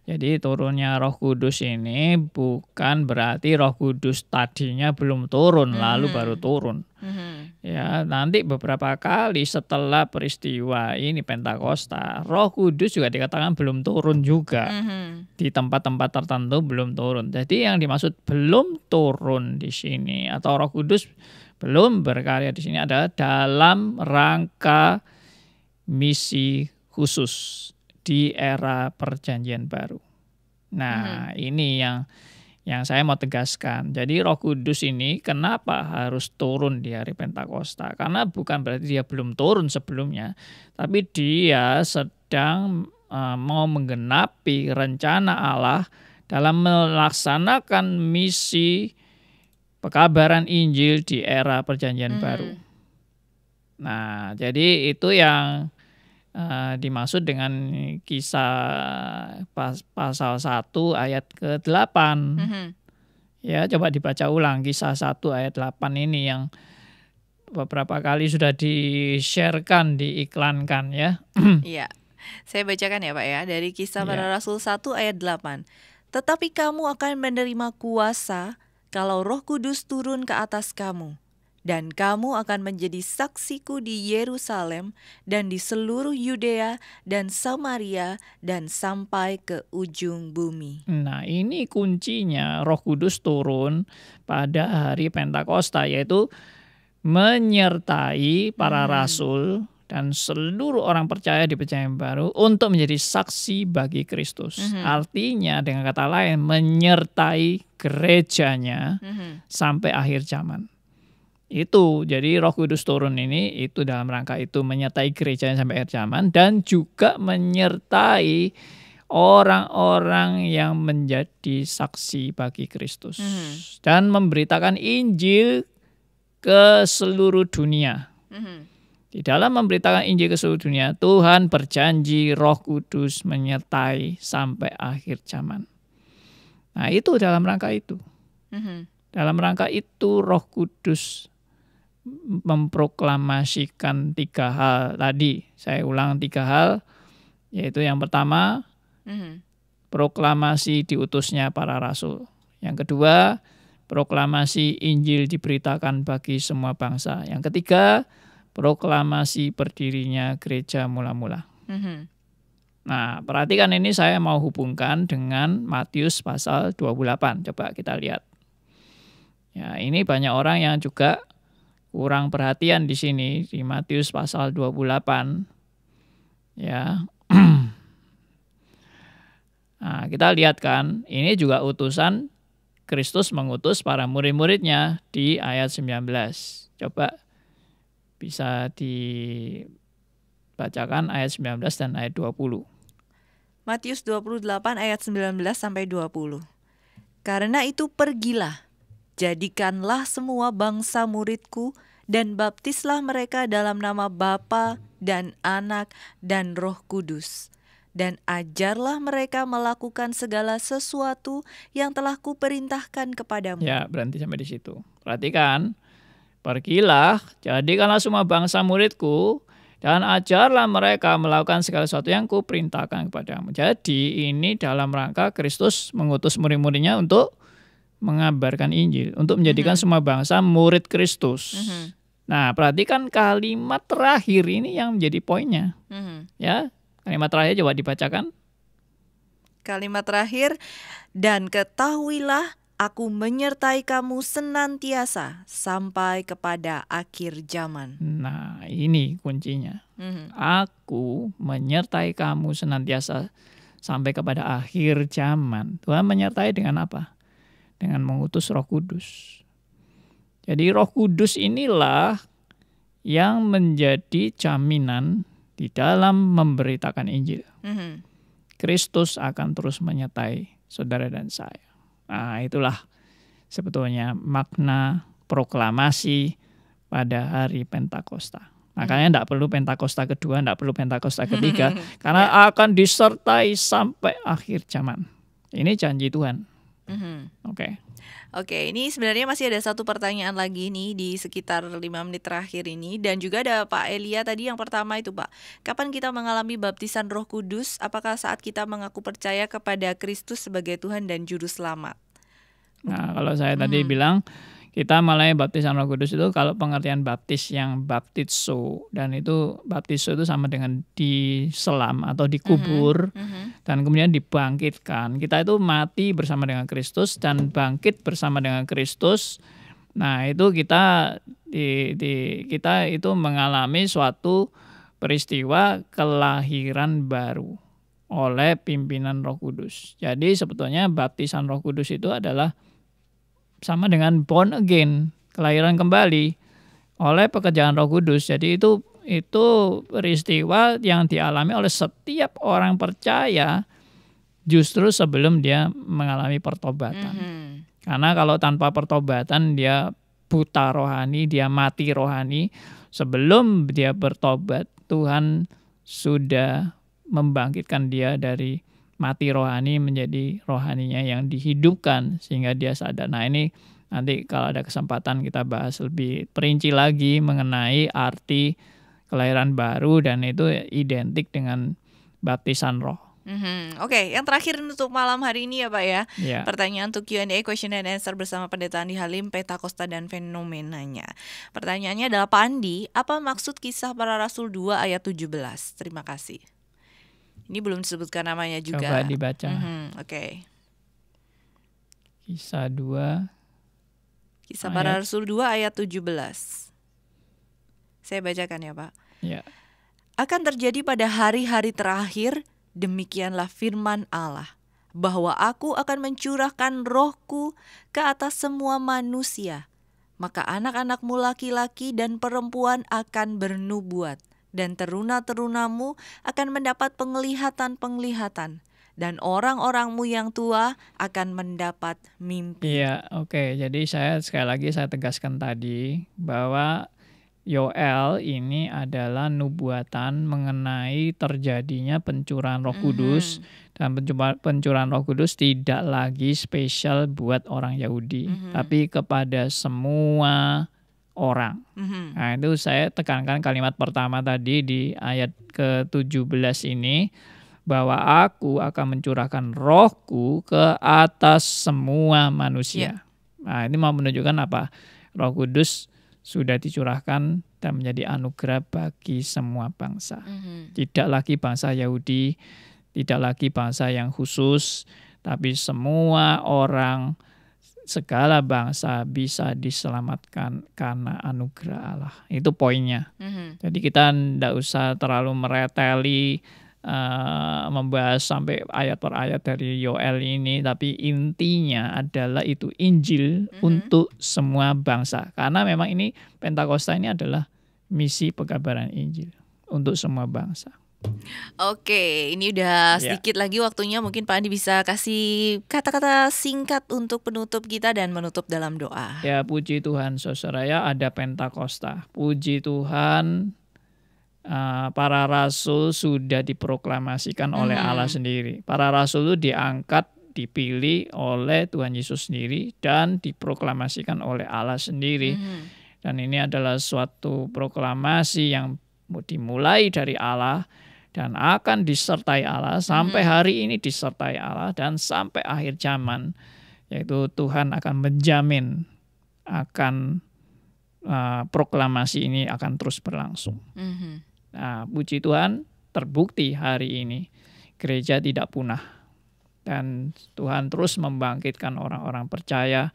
Jadi turunnya Roh Kudus ini bukan berarti Roh Kudus tadinya belum turun lalu baru turun. Ya, nanti beberapa kali setelah peristiwa ini Pentakosta, Roh Kudus juga dikatakan belum turun juga. Di tempat-tempat tertentu belum turun. Jadi yang dimaksud belum turun di sini atau Roh Kudus belum berkarya di sini adalah dalam rangka misi khusus di era Perjanjian Baru. Nah, ini yang saya mau tegaskan. Jadi Roh Kudus ini kenapa harus turun di hari Pentakosta? Karena bukan berarti dia belum turun sebelumnya, tapi dia sedang mau menggenapi rencana Allah dalam melaksanakan misi pekabaran Injil di era Perjanjian Baru. Nah, jadi itu yang dimaksud dengan Kisah pasal 1 ayat ke-8. Ya, coba dibaca ulang Kisah 1 ayat 8 ini yang beberapa kali sudah di-sharekan, diiklankan ya. Iya. Saya bacakan ya Pak ya, dari Kisah Para Rasul 1 ayat 8. Tetapi kamu akan menerima kuasa kalau Roh Kudus turun ke atas kamu, dan kamu akan menjadi saksiku di Yerusalem dan di seluruh Yudea dan Samaria dan sampai ke ujung bumi. Nah, ini kuncinya Roh Kudus turun pada hari Pentakosta, yaitu menyertai para rasul dan seluruh orang percaya di Perjanjian Baru untuk menjadi saksi bagi Kristus. Artinya dengan kata lain menyertai gerejanya sampai akhir zaman. Itu jadi Roh Kudus turun ini itu dalam rangka itu menyertai gerejanya sampai akhir zaman dan juga menyertai orang-orang yang menjadi saksi bagi Kristus dan memberitakan Injil ke seluruh dunia. Di dalam memberitakan Injil ke seluruh dunia, Tuhan berjanji Roh Kudus menyertai sampai akhir zaman. Nah, itu dalam rangka itu. Dalam rangka itu Roh Kudus memproklamasikan 3 hal tadi. Saya ulang 3 hal, yaitu yang pertama, proklamasi diutusnya para rasul. Yang kedua, proklamasi Injil diberitakan bagi semua bangsa. Yang ketiga, proklamasi berdirinya gereja mula-mula. Nah, perhatikan ini saya mau hubungkan dengan Matius pasal 28. Coba kita lihat. Ya, ini banyak orang yang juga kurang perhatian di sini di Matius pasal 28. Ya. Nah, kita lihat kan, ini juga utusan Kristus mengutus para murid-muridnya di ayat 19. Coba bisa dibacakan ayat 19 dan ayat 20. Matius 28 ayat 19 sampai 20. Karena itu pergilah, jadikanlah semua bangsa muridku dan baptislah mereka dalam nama Bapa dan Anak dan Roh Kudus. Dan ajarlah mereka melakukan segala sesuatu yang telah kuperintahkan kepadamu. Ya, berhenti sampai di situ. Perhatikan, pergilah, jadikanlah semua bangsa muridku, dan ajarlah mereka melakukan segala sesuatu yang kuperintahkan kepadamu. Jadi ini dalam rangka Kristus mengutus murid-muridnya untuk mengabarkan Injil, untuk menjadikan semua bangsa murid Kristus. Nah, perhatikan kalimat terakhir ini yang menjadi poinnya. Ya, kalimat terakhir coba dibacakan. Kalimat terakhir, dan ketahuilah aku menyertai kamu senantiasa sampai kepada akhir zaman. Nah, ini kuncinya. Aku menyertai kamu senantiasa sampai kepada akhir zaman. Tuhan menyertai dengan apa? Dengan mengutus Roh Kudus. Jadi Roh Kudus inilah yang menjadi jaminan di dalam memberitakan Injil. Kristus akan terus menyertai saudara dan saya. Nah, itulah sebetulnya makna proklamasi pada hari Pentakosta. Makanya tidak perlu Pentakosta kedua, tidak perlu Pentakosta ketiga, karena akan disertai sampai akhir zaman. Ini janji Tuhan. Oke, ini sebenarnya masih ada satu pertanyaan lagi nih di sekitar 5 menit terakhir ini. Dan juga ada Pak Elia tadi yang pertama itu Pak. Kapan kita mengalami baptisan Roh Kudus? Apakah saat kita mengaku percaya kepada Kristus sebagai Tuhan dan Juru Selamat? Nah, kalau saya tadi bilang kita mulai baptisan Roh Kudus itu kalau pengertian baptis yang baptizo, dan itu baptizo itu sama dengan diselam atau dikubur dan kemudian dibangkitkan. Kita itu mati bersama dengan Kristus dan bangkit bersama dengan Kristus. Nah, itu kita kita itu mengalami suatu peristiwa kelahiran baru. oleh pimpinan Roh Kudus. Jadi sebetulnya baptisan Roh Kudus itu adalah sama dengan born again, kelahiran kembali oleh pekerjaan Roh Kudus. Jadi itu peristiwa yang dialami oleh setiap orang percaya justru sebelum dia mengalami pertobatan. Karena kalau tanpa pertobatan dia buta rohani, dia mati rohani. Sebelum dia bertobat, Tuhan sudah membangkitkan dia dari mati rohani menjadi rohaninya yang dihidupkan sehingga dia sadar. Nah, ini nanti kalau ada kesempatan kita bahas lebih perinci lagi mengenai arti kelahiran baru, dan itu identik dengan baptisan roh. Oke, yang terakhir untuk malam hari ini ya Pak ya. Ya. Pertanyaan untuk Q&A, question and answer bersama Pendeta Andi Halim, Pentakosta dan fenomenanya. Pertanyaannya adalah, Pak Andi, apa maksud Kisah Para Rasul 2 ayat 17? Terima kasih. Ini belum disebutkan namanya juga. Coba dibaca. Oke. Kisah 2. Kisah Para Rasul 2 ayat 17. Saya bacakan ya Pak. Ya. Akan terjadi pada hari-hari terakhir, demikianlah firman Allah, bahwa aku akan mencurahkan rohku ke atas semua manusia. Maka anak-anakmu laki-laki dan perempuan akan bernubuat, dan teruna-terunamu akan mendapat penglihatan-penglihatan, dan orang-orangmu yang tua akan mendapat mimpi. Iya, oke. Jadi sekali lagi saya tegaskan tadi bahwa Yoel ini adalah nubuatan mengenai terjadinya pencurahan Roh Kudus, dan pencurahan Roh Kudus tidak lagi spesial buat orang Yahudi, tapi kepada semua orang. Nah, itu saya tekankan kalimat pertama tadi di ayat ke-17 ini, bahwa aku akan mencurahkan rohku ke atas semua manusia. Nah, ini mau menunjukkan apa? Roh Kudus sudah dicurahkan dan menjadi anugerah bagi semua bangsa. Tidak lagi bangsa Yahudi, tidak lagi bangsa yang khusus, tapi semua orang, segala bangsa bisa diselamatkan karena anugerah Allah. Itu poinnya. Jadi kita tidak usah terlalu mereteli, membahas sampai ayat per ayat dari Yoel ini, tapi intinya adalah itu Injil untuk semua bangsa. Karena memang ini Pentakosta ini adalah misi pekabaran Injil untuk semua bangsa. Oke, ini udah sedikit lagi waktunya. Mungkin Pak Andi bisa kasih kata-kata singkat untuk penutup kita dan menutup dalam doa. Ya, puji Tuhan saudara ya, ada Pentakosta. Puji Tuhan, para rasul sudah diproklamasikan oleh Allah sendiri. Para rasul itu diangkat, dipilih oleh Tuhan Yesus sendiri dan diproklamasikan oleh Allah sendiri. Dan ini adalah suatu proklamasi yang dimulai dari Allah dan akan disertai Allah sampai hari ini, disertai Allah dan sampai akhir zaman, yaitu Tuhan akan menjamin akan proklamasi ini akan terus berlangsung. Nah, puji Tuhan, terbukti hari ini gereja tidak punah dan Tuhan terus membangkitkan orang-orang percaya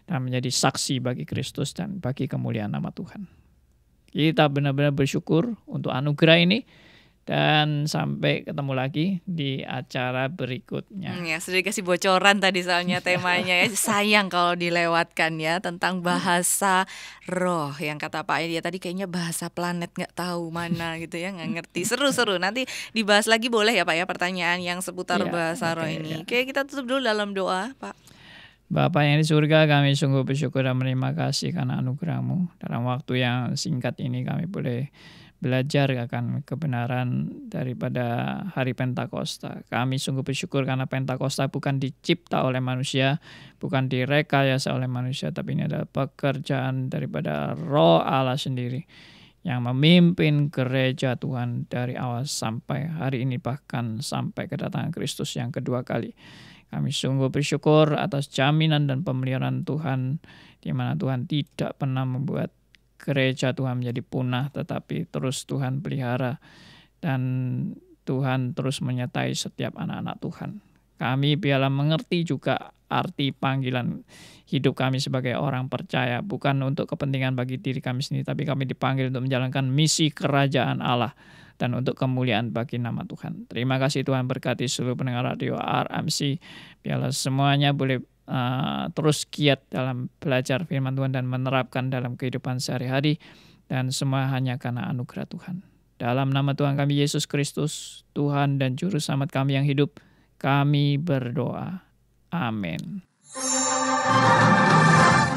dan menjadi saksi bagi Kristus dan bagi kemuliaan nama Tuhan. Kita benar-benar bersyukur untuk anugerah ini. Dan sampai ketemu lagi di acara berikutnya. Ya, sudah dikasih bocoran tadi soalnya temanya ya. Sayang kalau dilewatkan ya, tentang bahasa roh. Yang kata Pak Edi tadi kayaknya bahasa planet gak tahu mana gitu ya, gak ngerti. Seru-seru, nanti dibahas lagi boleh ya Pak ya, pertanyaan yang seputar bahasa roh ini. Oke, kita tutup dulu dalam doa Pak. Bapa yang di surga, kami sungguh bersyukur dan berterima kasih karena anugerah-Mu. Dalam waktu yang singkat ini kami boleh belajar akan kebenaran daripada hari Pentakosta. Kami sungguh bersyukur karena Pentakosta bukan dicipta oleh manusia, bukan direkayasa oleh manusia, tapi ini adalah pekerjaan daripada Roh Allah sendiri yang memimpin gereja Tuhan dari awal sampai hari ini, bahkan sampai kedatangan Kristus yang kedua kali. Kami sungguh bersyukur atas jaminan dan pemeliharaan Tuhan, di mana Tuhan tidak pernah membuat gereja Tuhan menjadi punah, tetapi terus Tuhan pelihara dan Tuhan terus menyertai setiap anak-anak Tuhan. Kami biarlah mengerti juga arti panggilan hidup kami sebagai orang percaya, bukan untuk kepentingan bagi diri kami sendiri, tapi kami dipanggil untuk menjalankan misi kerajaan Allah. dan untuk kemuliaan bagi nama Tuhan. Terima kasih Tuhan, berkati seluruh pendengar radio RMC. Biarlah semuanya boleh terus giat dalam belajar firman Tuhan dan menerapkan dalam kehidupan sehari-hari, dan semua hanya karena anugerah Tuhan. Dalam nama Tuhan kami Yesus Kristus, Tuhan dan Juru Selamat kami yang hidup, kami berdoa. Amin.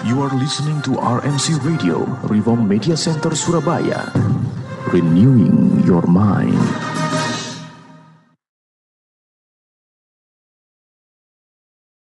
You are listening to RMC Radio, Reform Media Center Surabaya. Renewing your mind.